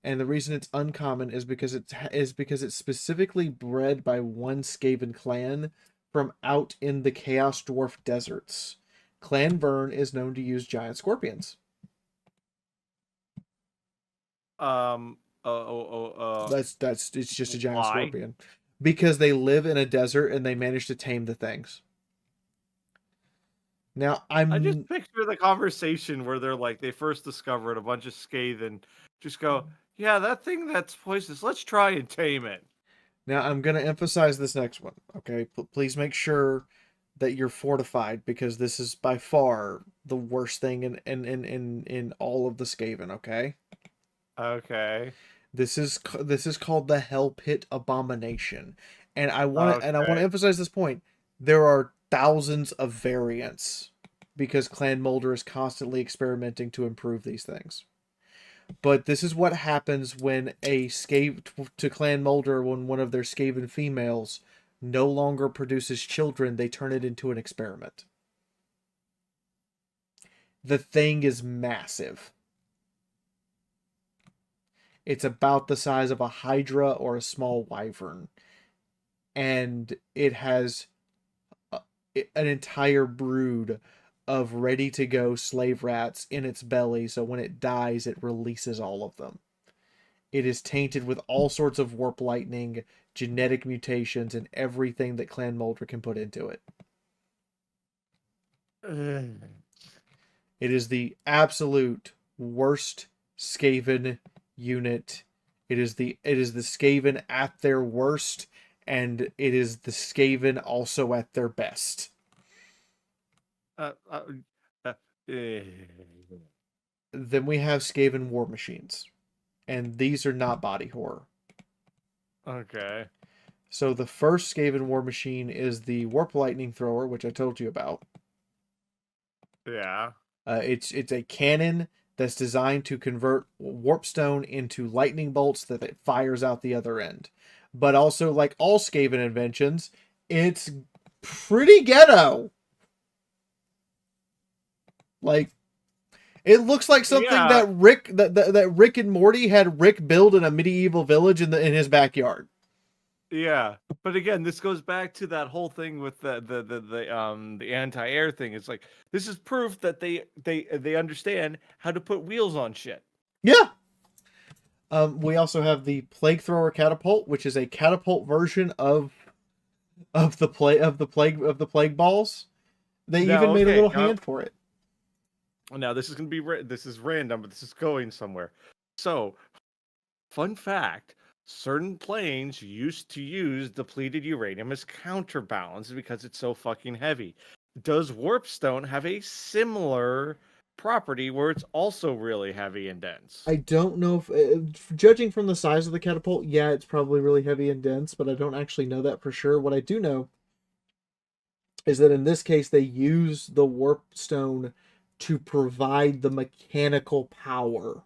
And the reason it's uncommon is because it's specifically bred by one Skaven clan from out in the Chaos Dwarf deserts. Clan Vern is known to use giant scorpions. That's It's just a giant why? scorpion. Because they live in a desert and they manage to tame the things. Now I just picture the conversation where they're like, they first discovered a bunch of Skaven, just go, yeah, that thing that's poisonous, let's try and tame it. Now I'm going to emphasize this next one, okay? Please make sure that you're fortified, because this is by far the worst thing in all of the Skaven, okay? Okay. This is called the Hell Pit Abomination. And I want to emphasize this point. There are thousands of variants because Clan Moulder is constantly experimenting to improve these things. But this is what happens when to Clan Moulder, when one of their Skaven females no longer produces children, they turn it into an experiment. The thing is massive. It's about the size of a hydra or a small wyvern. And it has an entire brood of ready-to-go slave rats in its belly, so when it dies, it releases all of them. It is tainted with all sorts of warp lightning, genetic mutations, and everything that Clan Moulder can put into it. It is the absolute worst Skaven unit. It is the Skaven at their worst, and it is the Skaven also at their best. Then we have Skaven war machines. and these are not body horror. Okay. So the first Skaven war machine is the Warp Lightning Thrower, which I told you about. Yeah. It's a cannon that's designed to convert Warpstone into lightning bolts that it fires out the other end. But also, like all Skaven inventions, it's pretty ghetto. Like, it looks like something Yeah. that Rick and Morty had Rick build in a medieval village in his backyard. Yeah, but again, this goes back to that whole thing with the anti-air thing. It's like this is proof that they understand how to put wheels on shit. Yeah. We also have the Plague Thrower Catapult, which is a catapult version of the plague balls. They Now, even made a okay, little hand for it. now this is gonna be this is random, but this is going somewhere. So, fun fact: certain planes used to use depleted uranium as counterbalance because it's so fucking heavy. Does Warpstone have a similar property where it's also really heavy and dense? I don't know if, judging from the size of the catapult, yeah, it's probably really heavy and dense, but I don't actually know that for sure. What I do know is that in this case, they use the Warpstone to provide the mechanical power.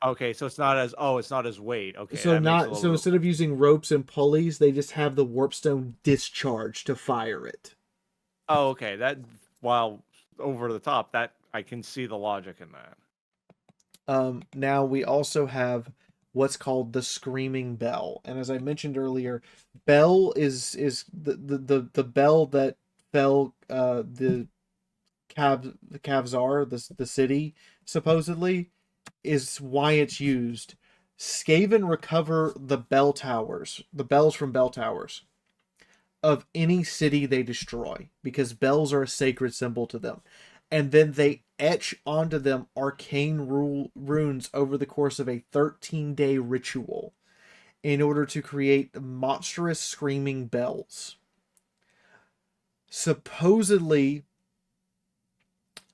Okay, so it's not as weight. Okay, So that makes a not little so bit. instead of using ropes and pulleys, they just have the Warpstone discharge to fire it. Oh, okay. That while over the top, that I can see the logic in that. Now we also have what's called the Screaming Bell, and as I mentioned earlier, Bell is the bell that fell the Kavzar, the city supposedly, is why it's used. Skaven recover the bell towers, the bells from bell towers of any city they destroy because bells are a sacred symbol to them. And then they etch onto them arcane runes over the course of a 13-day ritual in order to create monstrous screaming bells. Supposedly,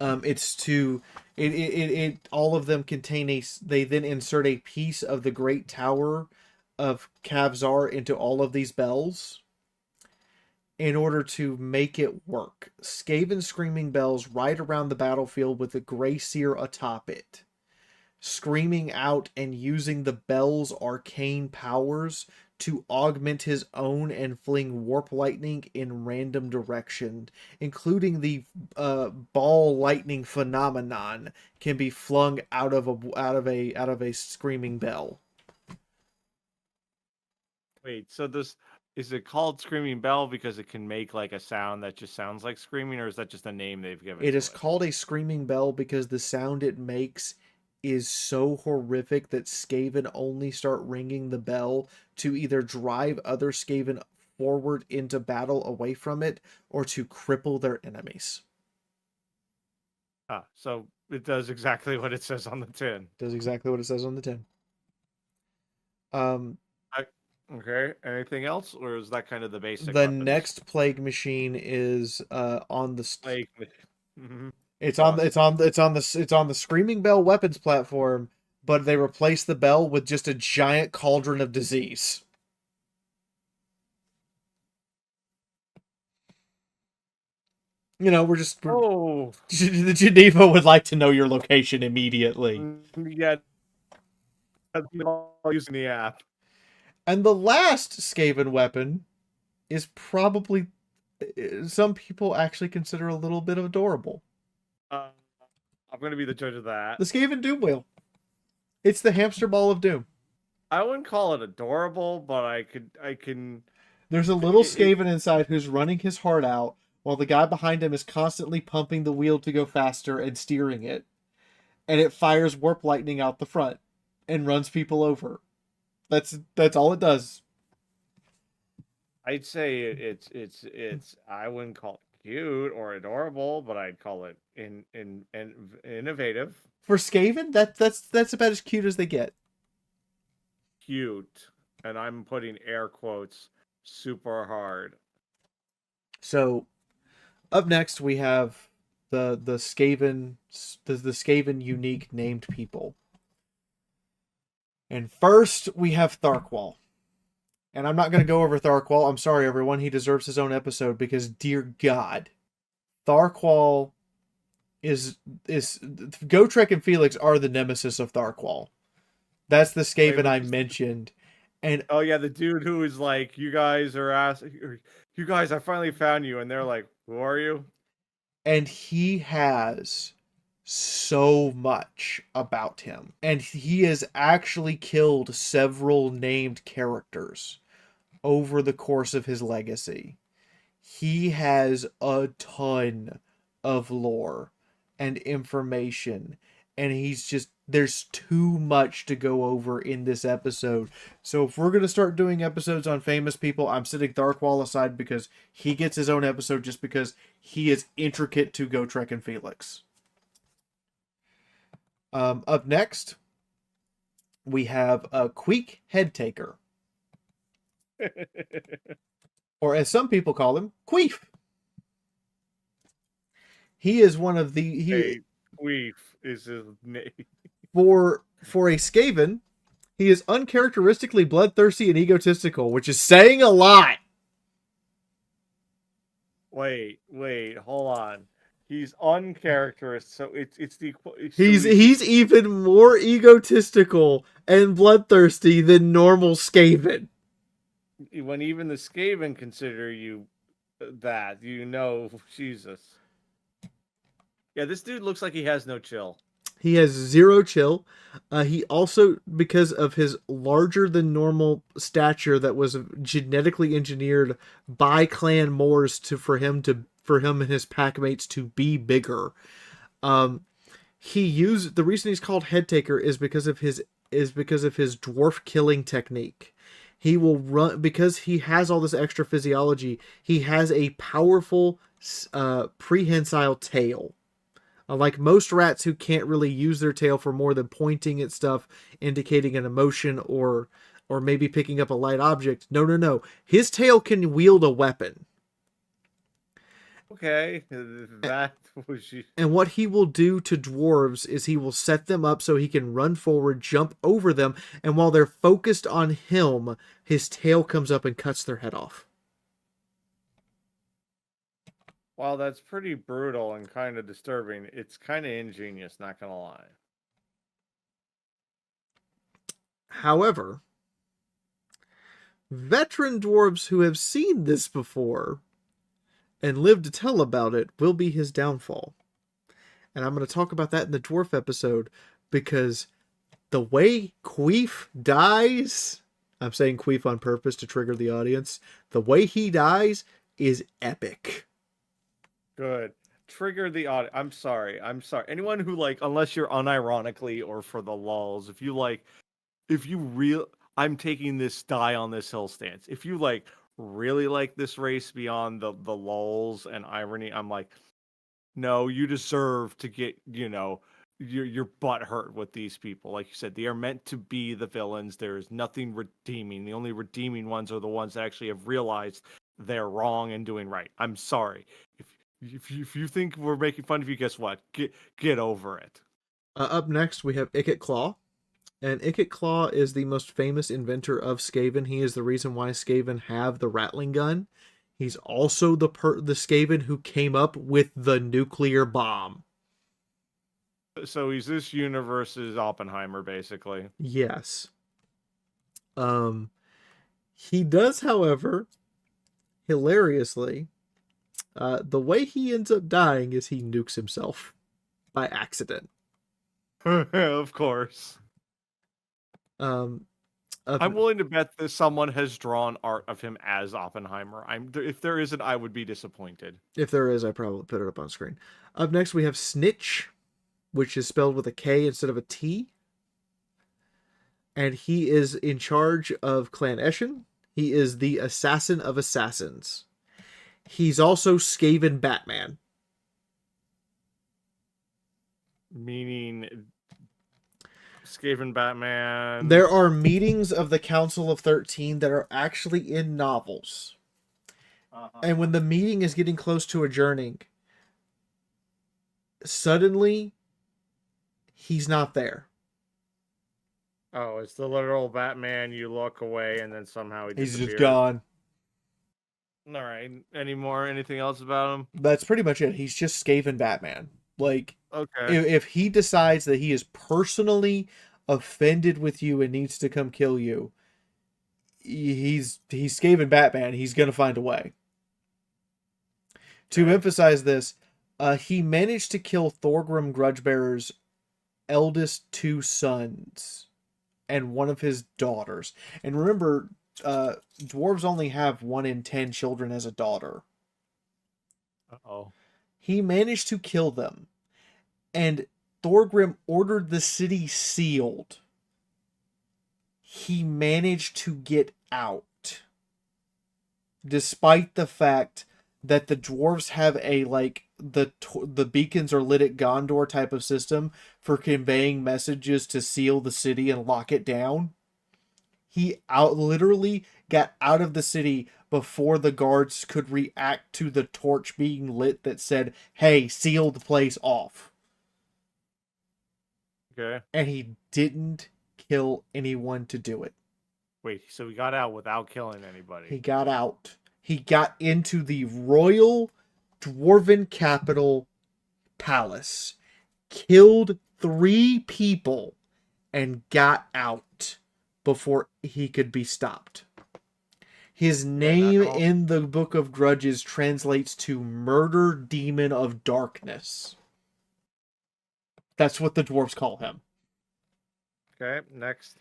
it's to it all of them contain they then insert a piece of the great tower of Kavzar into all of these bells in order to make it work. Skaven screaming bells ride around the battlefield with the Grey Seer atop it, screaming out and using the bell's arcane powers to augment his own and fling warp lightning in random direction, including the ball lightning phenomenon can be flung out of a screaming bell. Wait, so this is it called Screaming Bell because it can make like a sound that just sounds like screaming, or is that just a name they've given It to is it? called a screaming bell because the sound it makes is so horrific that Skaven only start ringing the bell to either drive other Skaven forward into battle away from it or to cripple their enemies. Ah, so it does exactly what it says on the tin. Does exactly what it says on the tin. Um, I, okay. Anything else, or is that kind of the basic the weapons? next plague machine is on the Like, hmm it's go on on. the Screaming Bell weapons platform, but they replace the bell with just a giant cauldron of disease. We're Oh, the Geneva would like to know your location immediately. yeah, that's all using the app. And the last Skaven weapon is probably some people actually consider a little bit adorable. Uh, I'm gonna be the judge of that. The Skaven Doom Wheel. It's the hamster ball of doom. I wouldn't call it adorable, but I can. There's a little It, Skaven inside who's running his heart out while the guy behind him is constantly pumping the wheel to go faster and steering it. And it fires warp lightning out the front and runs people over. That's all it does. I'd say it's. I wouldn't call it cute or adorable, but I'd call it in innovative, For Skaven, that's about as cute as they get. cute, and I'm putting air quotes super hard. So up next we have the Skaven the Skaven unique named people. And first, we have Tharquwall. And I'm not going to go over Tharquwall. I'm sorry, everyone. He deserves his own episode because, dear God, Tharquwall is Gotrek and Felix are the nemesis of Tharquwall. That's the Skaven I mentioned. And oh yeah, the dude who is like, you guys are asking, you guys, I finally found you, and they're like, who are you? And he has so much about him. And he has actually killed several named characters over the course of his legacy. He has a ton of lore and information, and he's just there's too much to go over in this episode. So if we're going to start doing episodes on famous people, I'm setting Tharquwall aside because he gets his own episode just because he is intricate to Gotrek and Felix. Up next, we have a Queek Headtaker. Or as some people call him, Queef. He is one of the Queef is his name. For a Skaven, he is uncharacteristically bloodthirsty and egotistical, which is saying a lot. Wait, hold on. He's uncharacteristic, so it's the He's even more egotistical and bloodthirsty than normal Skaven. When even the Skaven consider you that, Jesus. Yeah, this dude looks like he has no chill. He has zero chill. He also, because of his larger than normal stature that was genetically engineered by Clan Moors for him and his packmates to be bigger. The reason he's called Headtaker is because of his dwarf killing technique. He will run because he has all this extra physiology. He has a powerful prehensile tail. Like most rats who can't really use their tail for more than pointing at stuff, indicating an emotion, or maybe picking up a light object. No. His tail can wield a weapon. Okay, that was... And what he will do to dwarves is he will set them up so he can run forward, jump over them, and while they're focused on him, his tail comes up and cuts their head off. While that's pretty brutal and kind of disturbing, it's kind of ingenious, not gonna lie. However, veteran dwarves who have seen this before and lived to tell about it will be his downfall. And I'm going to talk about that in the dwarf episode because the way Queef dies, I'm saying Queef on purpose to trigger the audience, the way he dies is epic. Good. Trigger the audience. I'm sorry. Anyone who, like, unless you're unironically or for the lulz, I'm taking this die on this hill stance. If you, like, really like this race beyond the lulz and irony, I'm like, no, you deserve to get, your butt hurt with these people. Like you said, they are meant to be the villains. There is nothing redeeming. The only redeeming ones are the ones that actually have realized they're wrong and doing right. I'm sorry. If you think we're making fun of you, guess what? Get over it. Up next, we have Ikit Claw. And Ikit Claw is the most famous inventor of Skaven. He is the reason why Skaven have the rattling gun. He's also the Skaven who came up with the nuclear bomb. So he's this universe's Oppenheimer, basically. Yes. He does, however, hilariously, the way he ends up dying is he nukes himself by accident. Of course. I'm willing to bet that someone has drawn art of him as Oppenheimer. If there isn't, I would be disappointed. If there is, I probably put it up on screen. Up next, we have Snitch, which is spelled with a K instead of a T. And he is in charge of Clan Eshin. He is the assassin of assassins. He's also Skaven Batman. Meaning Skaven Batman. There are meetings of the Council of 13 that are actually in novels. And when the meeting is getting close to adjourning, suddenly he's not there. Oh, it's the literal Batman. You look away, and then somehow he He's just disappears. gone. All right. Anything else about him? That's pretty much it. He's just Skaven Batman. Like, Okay. if he decides that he is personally offended with you and needs to come kill you, he's Skaven Batman. He's gonna find a way. To Okay. emphasize this, he managed to kill Thorgrim Grudgebearer's eldest two sons and one of his daughters. And remember, dwarves only have 1 in 10 children as a daughter. Uh-oh. He managed to kill them, and Thorgrim ordered the city sealed. He managed to get out, despite the fact that the dwarves have a the beacons are lit at Gondor type of system for conveying messages to seal the city and lock it down. He literally got out of the city before the guards could react to the torch being lit that said, "Hey, seal the place off." Okay. And he didn't kill anyone to do it. Wait, so he got out without killing anybody. He got out. He got into the royal dwarven capital palace, killed 3 people, and got out before he could be stopped. His name in the Book of Grudges translates to Murder Demon of Darkness. That's what the dwarves call him. Okay, next.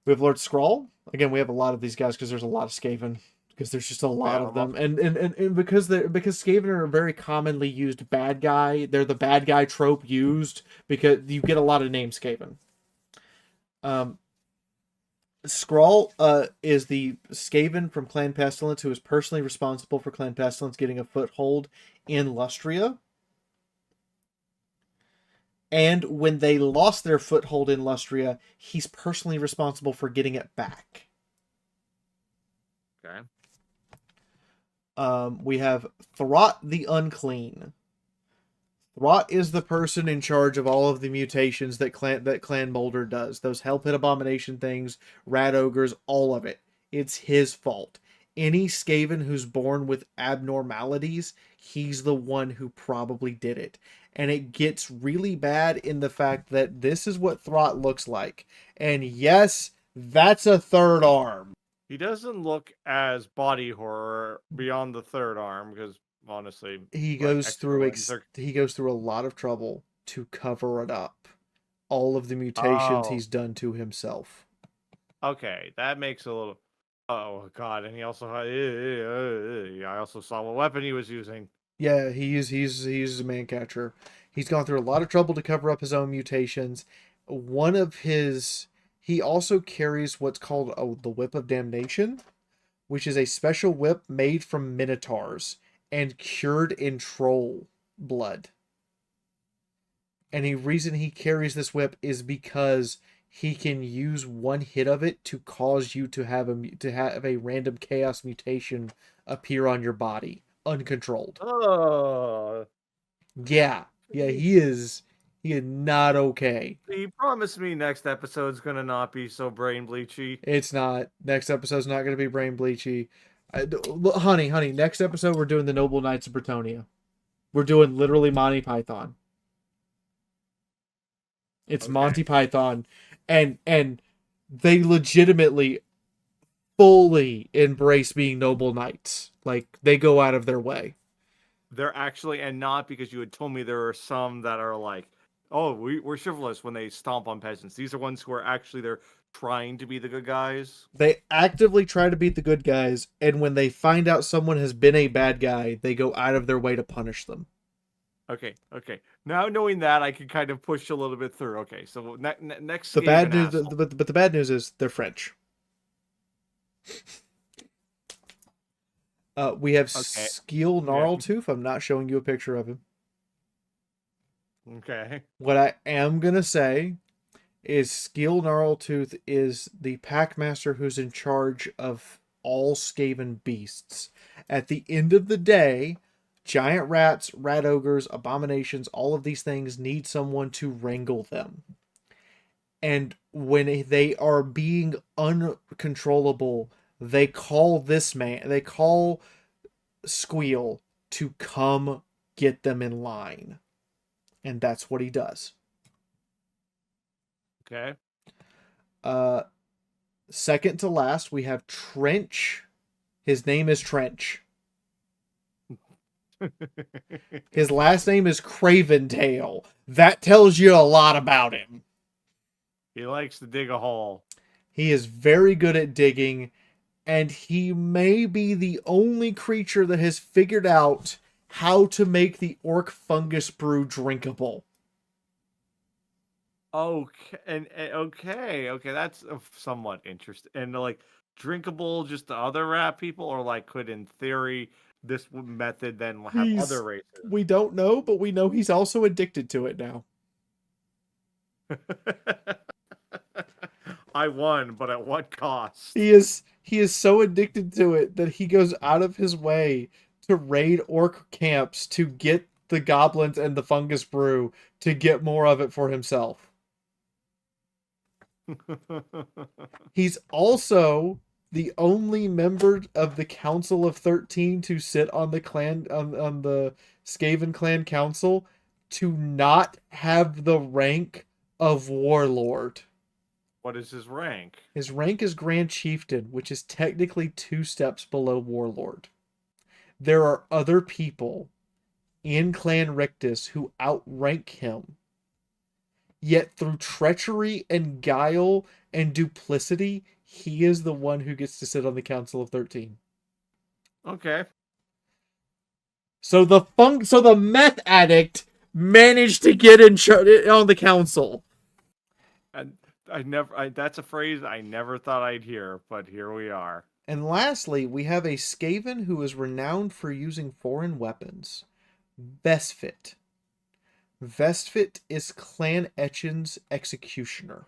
We have Lord Skrull. Again, we have a lot of these guys because there's a lot of Skaven. Because there's just a lot of them. And because Skaven are a very commonly used bad guy. They're the bad guy trope used because you get a lot of names Skaven. Skrull is the Skaven from Clan Pestilence who is personally responsible for Clan Pestilence getting a foothold in Lustria. And when they lost their foothold in Lustria, he's personally responsible for getting it back. Okay. We have Throt the Unclean. Throt is the person in charge of all of the mutations that Clan Boulder does. Those Hell Pit Abomination things, Rat Ogres, all of it. It's his fault. Any Skaven who's born with abnormalities, he's the one who probably did it. And it gets really bad in the fact that this is what Throt looks like. And yes, that's a third arm. He doesn't look as body horror beyond the third arm because honestly, he goes through a lot of trouble to cover it up. All of the mutations he's done to himself. Okay, that makes a little. Oh god, and he also I also saw what weapon he was using. Yeah, he's a man catcher. He's gone through a lot of trouble to cover up his own mutations. He also carries what's called the Whip of Damnation, which is a special whip made from minotaurs and cured in troll blood. And the reason he carries this whip is because he can use one hit of it to cause you to have a random chaos mutation appear on your body, uncontrolled. Oh. Yeah, he is not okay. You promised me next episode's gonna not be so brain bleachy. It's not. Next episode's not going to be brain bleachy. Honey, next episode we're doing the Noble Knights of Bretonia. We're doing literally Monty Python. It's okay. Monty Python, and they legitimately fully embrace being noble knights. Like, they go out of their way. They're actually, and not because you had told me there are some that are like, oh, we're chivalrous when they stomp on peasants. These are ones who are actually, they're trying to be the good guys. They actively try to be the good guys, and when they find out someone has been a bad guy, they go out of their way to punish them. Okay. Now knowing that, I can kind of push a little bit through. Okay, so next. The bad news, but the bad news is they're French. We have Skeel Gnarltooth. I'm not showing you a picture of him. Okay. What I am gonna say is Skeel Gnarltooth is the packmaster who's in charge of all Skaven beasts. At the end of the day, giant rats, rat ogres, abominations, all of these things need someone to wrangle them. And when they are being uncontrollable, they call Squeal to come get them in line. And that's what he does. Okay. Uh, Second to last, we have Trench. His name is Trench. His last name is Craventail. That tells you a lot about him. He likes to dig a hole. He is very good at digging, and he may be the only creature that has figured out how to make the orc fungus brew drinkable. Okay, that's somewhat interesting. And like drinkable just to other rat people, or like could in theory this method then have other races? We don't know, but we know he's also addicted to it now. I won, but at what cost? He is so addicted to it that he goes out of his way to raid orc camps to get the goblins and the fungus brew to get more of it for himself. He's also the only member of the Council of 13 to sit on the clan on the Skaven clan council to not have the rank of warlord. What is his rank? His rank is Grand Chieftain, which is technically 2 steps below warlord. There are other people in Clan Rictus who outrank him. Yet through treachery and guile and duplicity, he is the one who gets to sit on the Council of 13. Okay. So the meth addict managed to get on the council. And that's a phrase I never thought I'd hear, but here we are. And lastly, we have a Skaven who is renowned for using foreign weapons. Vestfit. Vestfit is Clan Etchin's executioner.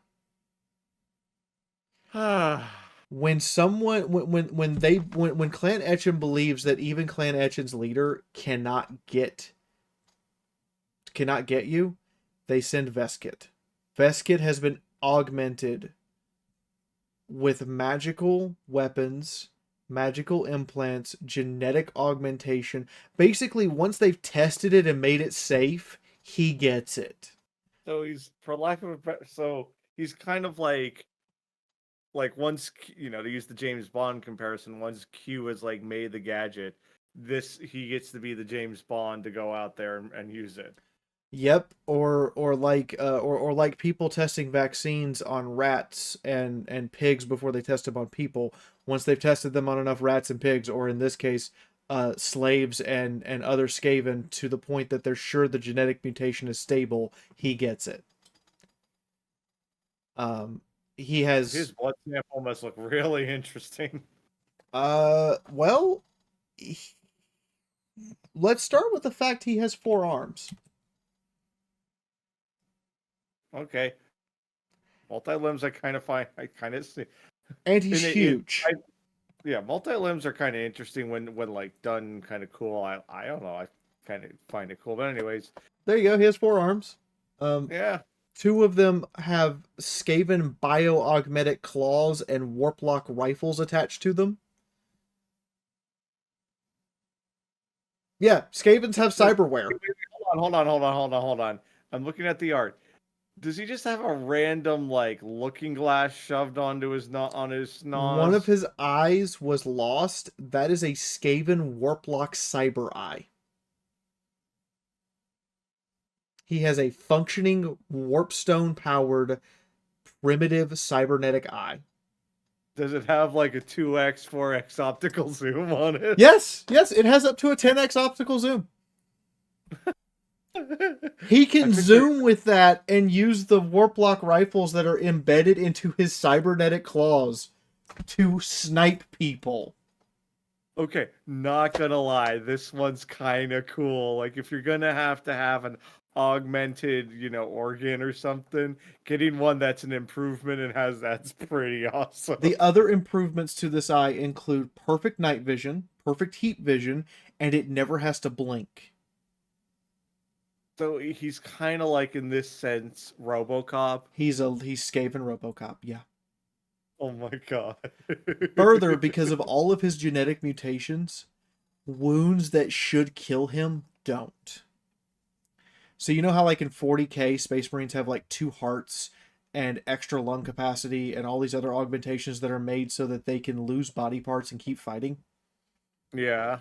When Clan Etchin believes that even Clan Etchin's leader cannot get you, they send Veskit. Veskit has been augmented with magical weapons, magical implants, genetic augmentation. Basically, once they've tested it and made it safe, he gets it. So he's, for lack of a better, so he's kind of like once, to use the James Bond comparison, once Q has like made the gadget, he gets to be the James Bond to go out there and use it. Yep, or like people testing vaccines on rats and pigs before they test them on people. Once they've tested them on enough rats and pigs, or in this case, slaves and other Skaven, to the point that they're sure the genetic mutation is stable, he gets it. He has his blood sample must look really interesting. Well, let's start with the fact he has 4 arms. Okay. Multi-limbs I kind of find, I kind of see. And he's huge. Yeah, multi-limbs are kind of interesting when like done kind of cool. I don't know. I kind of find it cool. But anyways. There you go. He has 4 arms. Yeah. 2 of them have Skaven bio-augmetic claws and warplock rifles attached to them. Yeah, Skavens have cyberware. Hold on. I'm looking at the art. Does he just have a random like looking glass shoved onto his noz? One of his eyes was lost. That is a Skaven warplock cyber eye. He has a functioning warpstone powered primitive cybernetic eye. Does it have like a 2x, 4x optical zoom on it? Yes, it has up to a 10x optical zoom. He can zoom with that and use the warplock rifles that are embedded into his cybernetic claws to snipe people. Okay, not gonna lie, this one's kind of cool. Like, if you're gonna have to have an augmented, organ or something, getting one that's an improvement and that's pretty awesome. The other improvements to this eye include perfect night vision, perfect heat vision, and it never has to blink. So he's kind of like, in this sense, RoboCop. He's Skaven RoboCop, yeah. Oh my god. Further, because of all of his genetic mutations, wounds that should kill him don't. So you know how like in 40K, Space Marines have like 2 hearts and extra lung capacity and all these other augmentations that are made so that they can lose body parts and keep fighting? Yeah.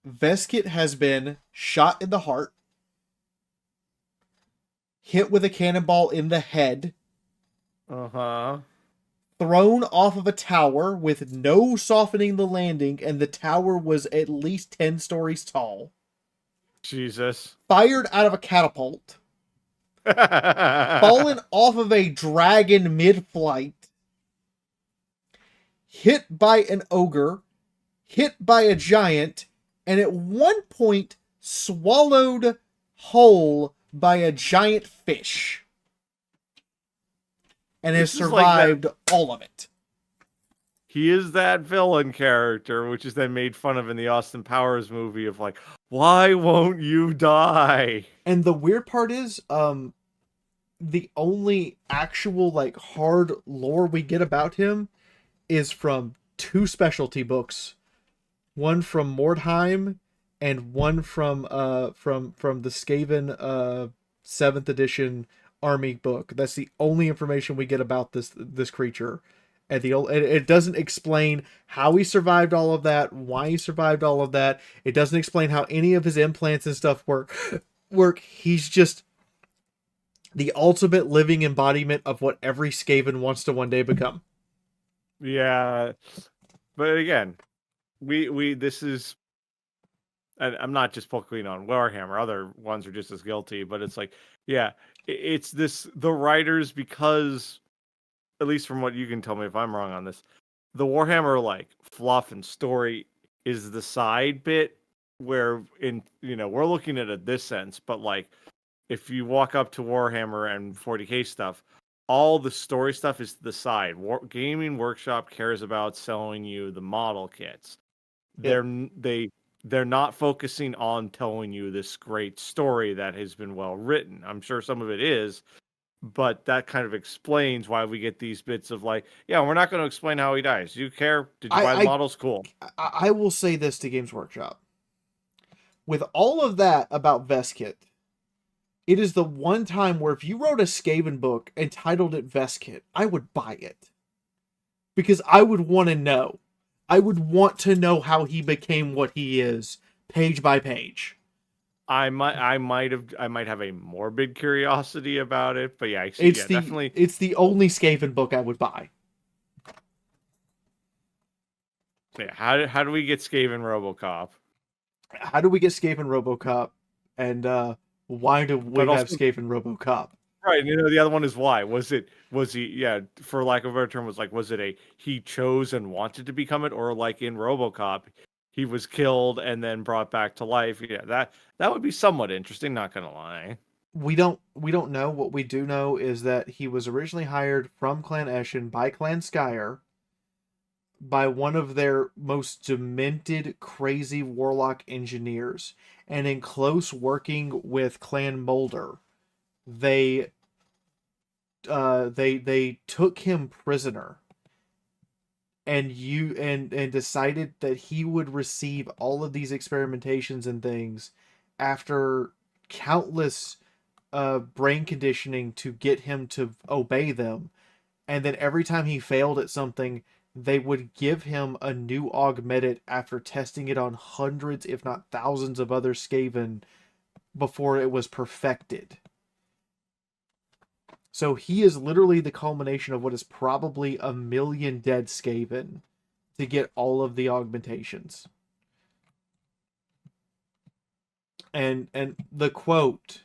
Veskit has been shot in the heart, hit with a cannonball in the head, Uh-huh. thrown off of a tower with no softening the landing, and the tower was at least 10 stories tall, Jesus. fired out of a catapult, fallen off of a dragon mid-flight, hit by an ogre, hit by a giant, and at one point swallowed whole by a giant fish. And has survived all of it. He is that villain character, which is then made fun of in the Austin Powers movie of like, why won't you die? And the weird part is, the only actual like hard lore we get about him is from 2 specialty books. One from Mordheim and one from the Skaven 7th edition army book. That's the only information we get about this creature. And it doesn't explain how he survived all of that, why he survived all of that. It doesn't explain how any of his implants and stuff work. He's just the ultimate living embodiment of what every Skaven wants to one day become. Yeah. But again, this is, and I'm not just poking on Warhammer, other ones are just as guilty, but it's like, yeah, it's the writers, because, at least from what you can tell me if I'm wrong on this, the Warhammer like fluff and story is the side bit where, in, we're looking at it this sense, but like if you walk up to Warhammer and 40K stuff, all the story stuff is the side. Gaming Workshop cares about selling you the model kits. Yep. They're not focusing on telling you this great story that has been well written. I'm sure some of it is, but that kind of explains why we get these bits of like, yeah, we're not going to explain how he dies. Do you care? Did you buy the models? Cool. I will say this to Games Workshop. With all of that about Veskit, it is the one time where if you wrote a Skaven book and titled it Veskit, I would buy it. Because I would want to know. I would want to know how he became what he is, page by page. I might have a morbid curiosity about it, but yeah, definitely. It's the only Skaven book I would buy. Yeah, how do we get Skaven RoboCop? How do we get Skaven RoboCop? And why do we have Skaven RoboCop? Right, the other one is why. Was he, yeah, for lack of a better term, was it he chose and wanted to become it, or like in RoboCop, he was killed and then brought back to life? Yeah, that would be somewhat interesting, not gonna lie. We don't know. What we do know is that he was originally hired from Clan Eshin by Clan Skyer, by one of their most demented, crazy warlock engineers, and in close working with Clan Molder, they took him prisoner and decided that he would receive all of these experimentations and things after countless brain conditioning to get him to obey them. And then every time he failed at something, they would give him a new augmented after testing it on hundreds, if not thousands, of other Skaven before it was perfected. So he is literally the culmination of what is probably 1 million dead Skaven to get all of the augmentations. And the quote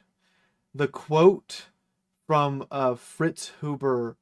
from Fritz Huber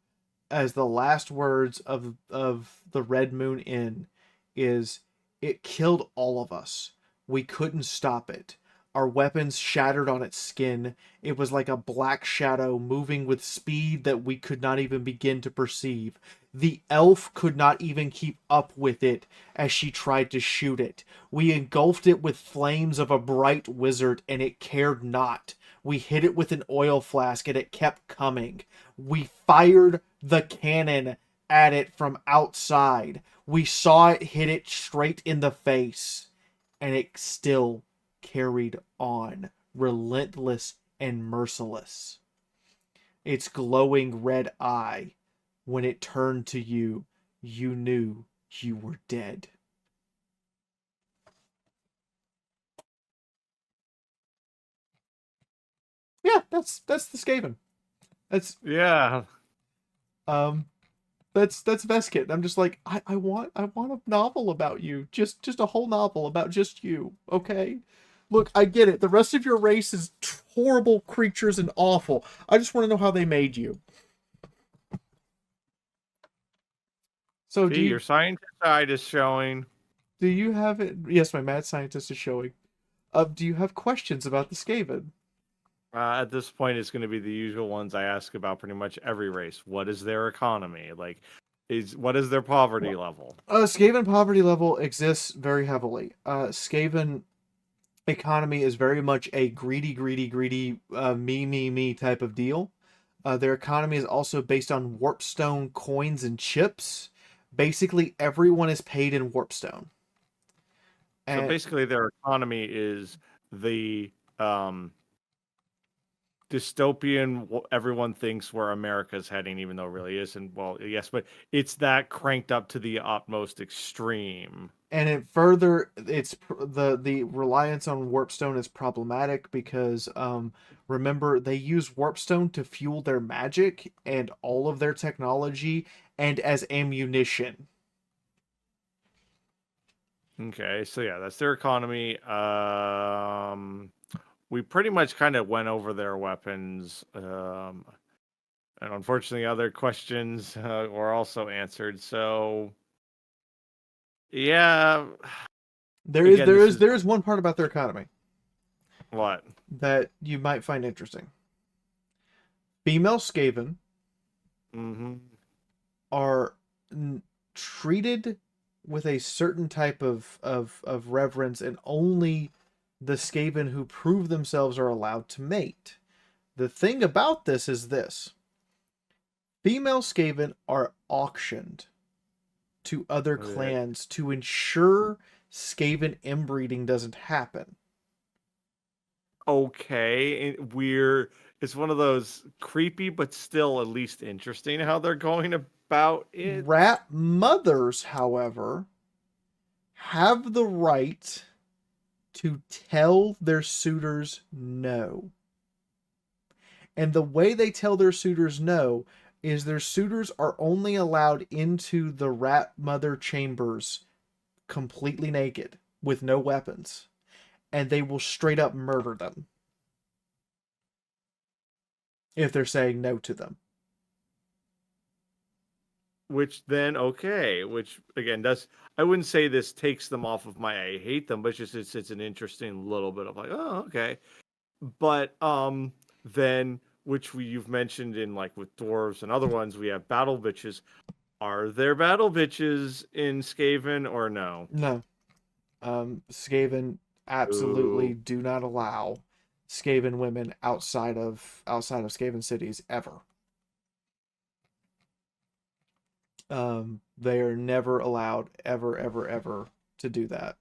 as the last words of the Red Moon Inn is, "It killed all of us. We couldn't stop it. Our weapons shattered on its skin. It was like a black shadow moving with speed that we could not even begin to perceive. The elf could not even keep up with it as she tried to shoot it. We engulfed it with flames of a bright wizard, and it cared not. We hit it with an oil flask, and it kept coming. We fired the cannon at it from outside. We saw it hit it straight in the face, and it still carried on, relentless and merciless. Its glowing red eye, when it turned to you, you knew you were dead. Yeah, that's the Skaven. That's Yeah. that's Veskit. I'm just like, I want a novel about you. Just a whole novel about just you, okay? Look, I get it. The rest of your race is horrible creatures and awful. I just want to know how they made you. So See, your scientist side is showing. do you have it? Yes, my mad scientist is showing. Do you have questions about the Skaven? At this point, it's going to be the usual ones I ask about pretty much every race. What is their economy? Like, what is their poverty level? Skaven poverty level exists very heavily. Skaven economy is very much a greedy, me type of deal. Their economy is also based on Warpstone coins and chips. Basically, everyone is paid in Warpstone. So And basically, their economy is the dystopian everyone thinks where America's heading, even though it really isn't. Well, yes, but it's that cranked up to the utmost extreme. and it further, it's the reliance on Warpstone is problematic because remember, they use Warpstone to fuel their magic and all of their technology and as ammunition. Okay, so yeah, that's their economy. We pretty much kind of went over their weapons. And unfortunately, other questions were also answered. So, yeah. There Again, there is one part about their economy what? that you might find interesting. Female Skaven Mm-hmm. are treated with a certain type of reverence, and only the Skaven who prove themselves are allowed to mate. The thing about this is this: female Skaven are auctioned to other clans to ensure Skaven inbreeding doesn't happen. Okay, it's one of those creepy but still at least interesting how they're going about it. Rat mothers, however, have the right to tell their suitors no. And the way they tell their suitors no is their suitors are only allowed into the rat mother chambers completely naked with no weapons. And they will straight up murder them if they're saying no to them. Which then which again does I wouldn't say this takes them off of my I hate them, but it's an interesting little bit of like, oh, okay. But then you've mentioned in like with dwarves and other ones, we have battle bitches. Are there battle bitches in Skaven or no? No. Skaven absolutely Ooh. do not allow Skaven women outside of Skaven cities ever. They are never allowed ever to do that.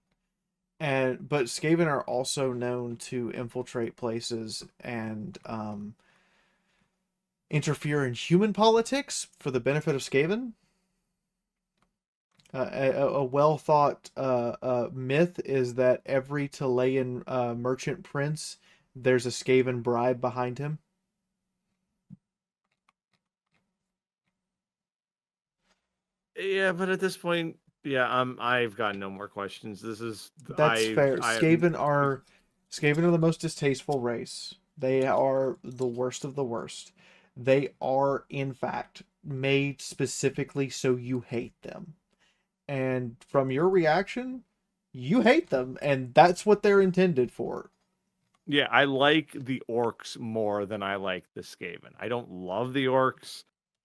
But Skaven are also known to infiltrate places and interfere in human politics for the benefit of Skaven. A well thought myth is that every Chilean merchant prince, there's a Skaven bribe behind him. Yeah, but at this point, yeah, I've got no more questions. This is That's fair. I Skaven are the most distasteful race. They are the worst of the worst. They are, in fact, made specifically so you hate them. And from your reaction, you hate them, and that's what they're intended for. Yeah, I like the orcs more than I like the Skaven. I don't love the orcs,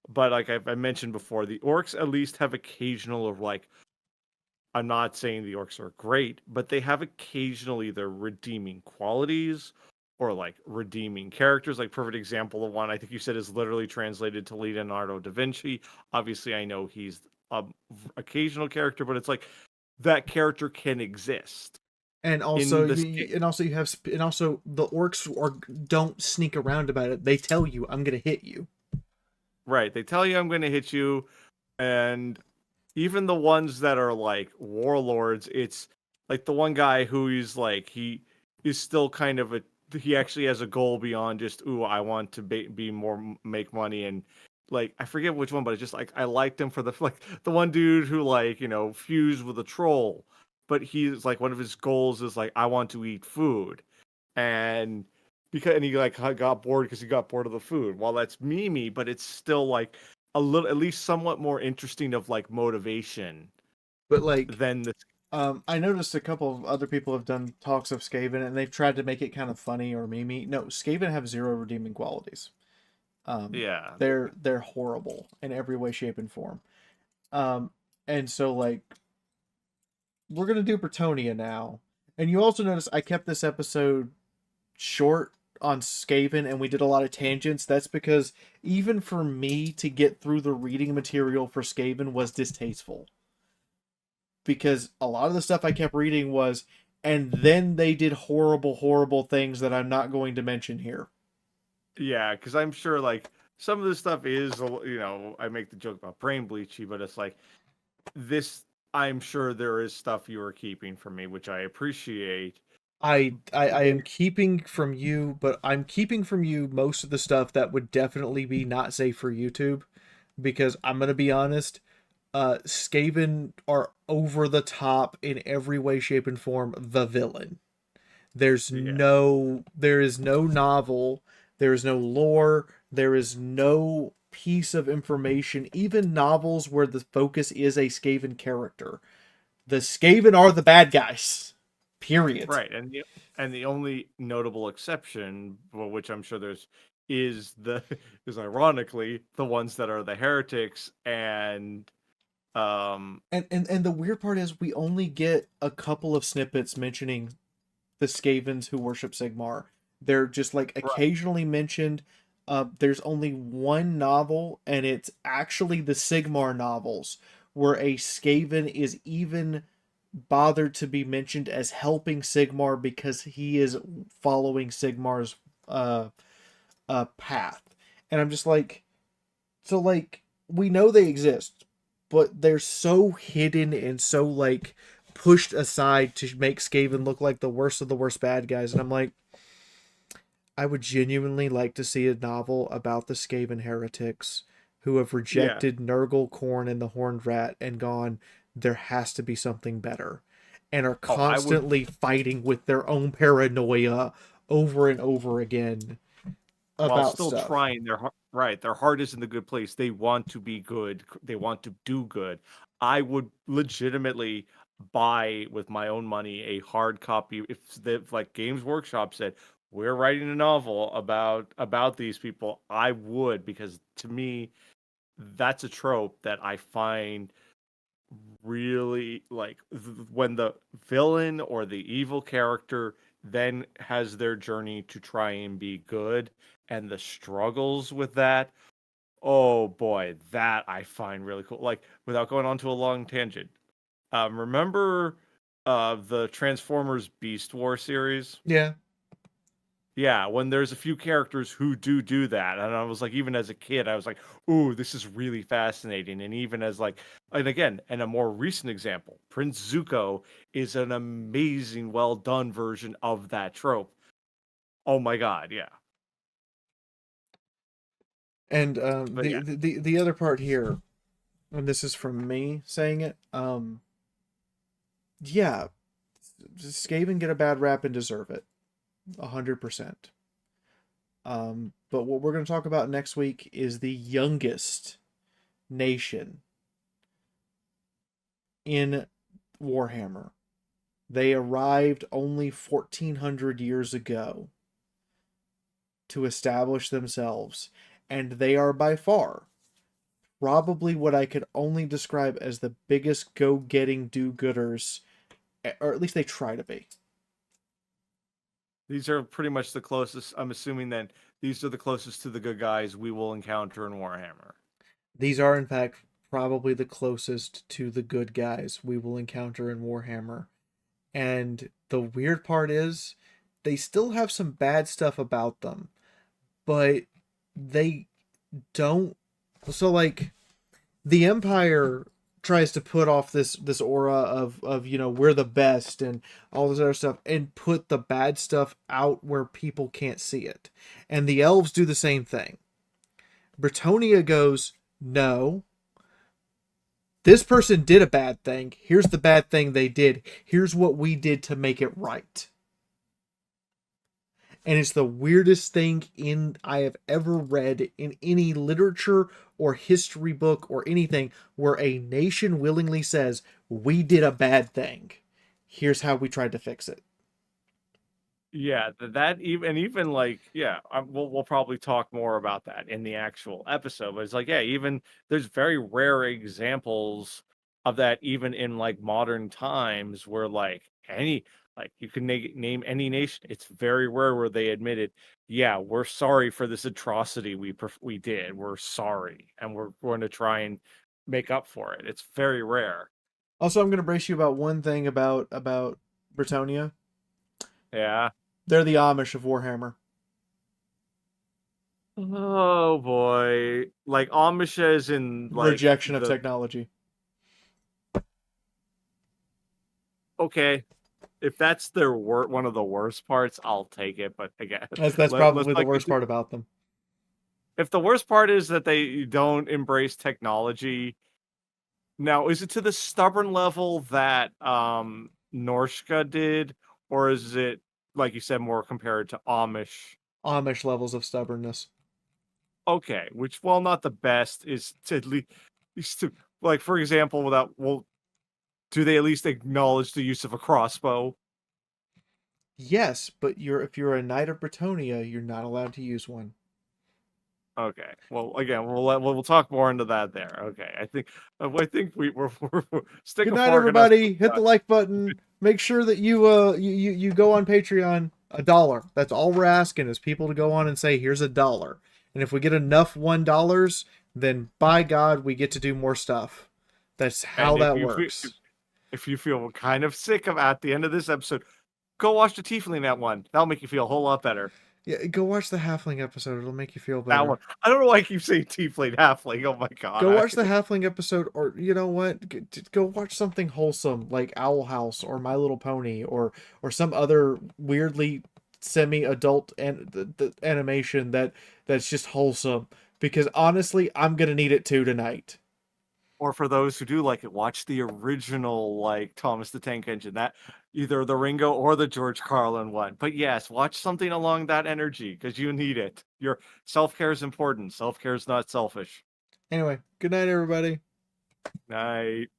but like I mentioned before, the orcs at least have occasional of like, I'm not saying the orcs are great, but they have occasional either redeeming qualities or like redeeming characters. Like perfect example of one I think you said is literally translated to Leonardo da Vinci. Obviously, I know he's a occasional character, but it's like that character can exist And also, in the you have, and also the orcs don't sneak around about it. They tell you, "I'm gonna hit you." right. They tell you I'm going to hit you, and even the ones that are like warlords, it's like the one guy who is like he is still kind of a he actually has a goal beyond just ooh I want to be more make money and like I forget which one, but it's just like I liked him for the like the one dude who like fused with a troll, but he's like one of his goals is like I want to eat food, and he like got bored because he got bored of the food. Well, that's Mimi, but it's still like a little, at least somewhat more interesting of like motivation But like, than the I noticed a couple of other people have done talks of Skaven, and they've tried to make it kind of funny or memey. No, Skaven have zero redeeming qualities. yeah. They're horrible in every way, shape, and form. Um, and so like we're gonna do Bretonia now, and you also notice I kept this episode short on Skaven, and we did a lot of tangents. That's because even for me to get through the reading material for Skaven was distasteful, because a lot of the stuff I kept reading was, and then they did horrible, horrible things that I'm not going to mention here. Yeah, because I'm sure like some of this stuff is I make the joke about brain bleachy, but it's like this. I'm sure there is stuff you are keeping from me, which I appreciate. I There, am keeping from you, but I'm keeping from you most of the stuff that would definitely be not safe for YouTube, because I'm gonna be honest, Skaven are over the top in every way, shape, and form the villain. yeah, There is no novel, there is no lore, there is no piece of information, even novels where the focus is a Skaven character. The Skaven are the bad guys. Period. right, and the only notable exception, well, which I'm sure there's, is the is ironically the ones that are the heretics and And the weird part is we only get a couple of snippets mentioning the Skavens who worship Sigmar. They're just like right. occasionally mentioned. There's only one novel, and it's actually the Sigmar novels, where a Skaven is even bothered to be mentioned as helping Sigmar because he is following Sigmar's uh, path. And I'm just like, so like we know they exist, but they're so hidden and so like pushed aside to make Skaven look like the worst of the worst bad guys. And I'm like, I would genuinely like to see a novel about the Skaven heretics who have Yeah. rejected Nurgle, Khorne, and the Horned Rat and gone, there has to be something better. And are Oh, I would. constantly fighting with their own paranoia over and over again While about still stuff. trying right, their heart is in the good place. They want to be good. They want to do good. I would legitimately buy with my own money a hard copy if the like Games Workshop said we're writing a novel about these people. I would, because to me that's a trope that I find really like when the villain or the evil character then has their journey to try and be good and the struggles with that. Oh boy, that I find really cool. Like without going on to a long tangent, remember the Transformers Beast War series? Yeah. Yeah, when there's a few characters who do that, and I was like, even as a kid, I was like, "Ooh, this is really fascinating." And even as like, and again, and a more recent example, Prince Zuko is an amazing, well done version of that trope. Oh my god, yeah. And But yeah, the other part here, and this is from me saying it, yeah, Skaven get a bad rap and deserve it, 100%. But what we're going to talk about next week is the youngest nation in Warhammer, They arrived only 1400 years ago to establish themselves, and they are by far probably what I could only describe as the biggest go-getting do-gooders, or at least they try to be. These are pretty much the closest. I'm assuming then these are the closest to the good guys we will encounter in Warhammer. These are, in fact, probably the closest to the good guys we will encounter in Warhammer. And the weird part is, they still have some bad stuff about them, but they don't. So, like, the Empire tries to put off this aura of we're the best and all this other stuff, and put the bad stuff out where people can't see it. And the elves do the same thing. Bretonia goes, no, this person did a bad thing. Here's the bad thing they did. Here's what we did to make it right. And it's the weirdest thing I have ever read in any literature or history book or anything, where a nation willingly says, we did a bad thing. Here's how we tried to fix it. Yeah, that even like, yeah, we'll probably talk more about that in the actual episode. But it's like, yeah, even there's very rare examples of that, even in like modern times, where like you can name any nation. It's very rare where they admitted, yeah, we're sorry for this atrocity we did. We're sorry, and we're going to try and make up for it. It's very rare. Also, I'm going to brace you about one thing about Bretonia. Yeah. They're the Amish of Warhammer. Oh boy, like Amish as in like Rejection of technology. Okay, if that's their one of the worst parts, I'll take it. But again, That's probably the worst part about them. If the worst part is that they don't embrace technology, now is it to the stubborn level that Norska did, or is it, like you said, more compared to Amish? Amish levels of stubbornness. Okay, which, while not the best, is to at least to, like, for example, do they at least acknowledge the use of a crossbow? Yes, but if you're a Knight of Bretonia, you're not allowed to use one. Okay. Well, again, we'll talk more into that there. Okay. I think we're stick Good a night, fork in us. everybody. Hit the like button. Make sure that you go on Patreon. $1. That's all we're asking, is people to go on and say, here's $1. And if we get enough $1, then by God, we get to do more stuff. That's how that works. If you feel kind of sick of at the end of this episode, go watch the Tiefling that one. That'll make you feel a whole lot better. Yeah, go watch the Halfling episode. It'll make you feel better. That one. I don't know why I keep saying Tiefling, Halfling. Oh my God. Go watch the Halfling episode, or you know what? Go watch something wholesome like Owl House or My Little Pony or some other weirdly semi-adult animation that's just wholesome. Because honestly, I'm gonna need it too tonight. Or for those who do like it, watch the original, like Thomas the Tank Engine, that either the Ringo or the George Carlin one. But yes, watch something along that energy, because you need it. Your self-care is important. Self-care is not selfish. Anyway, good night, everybody. Night.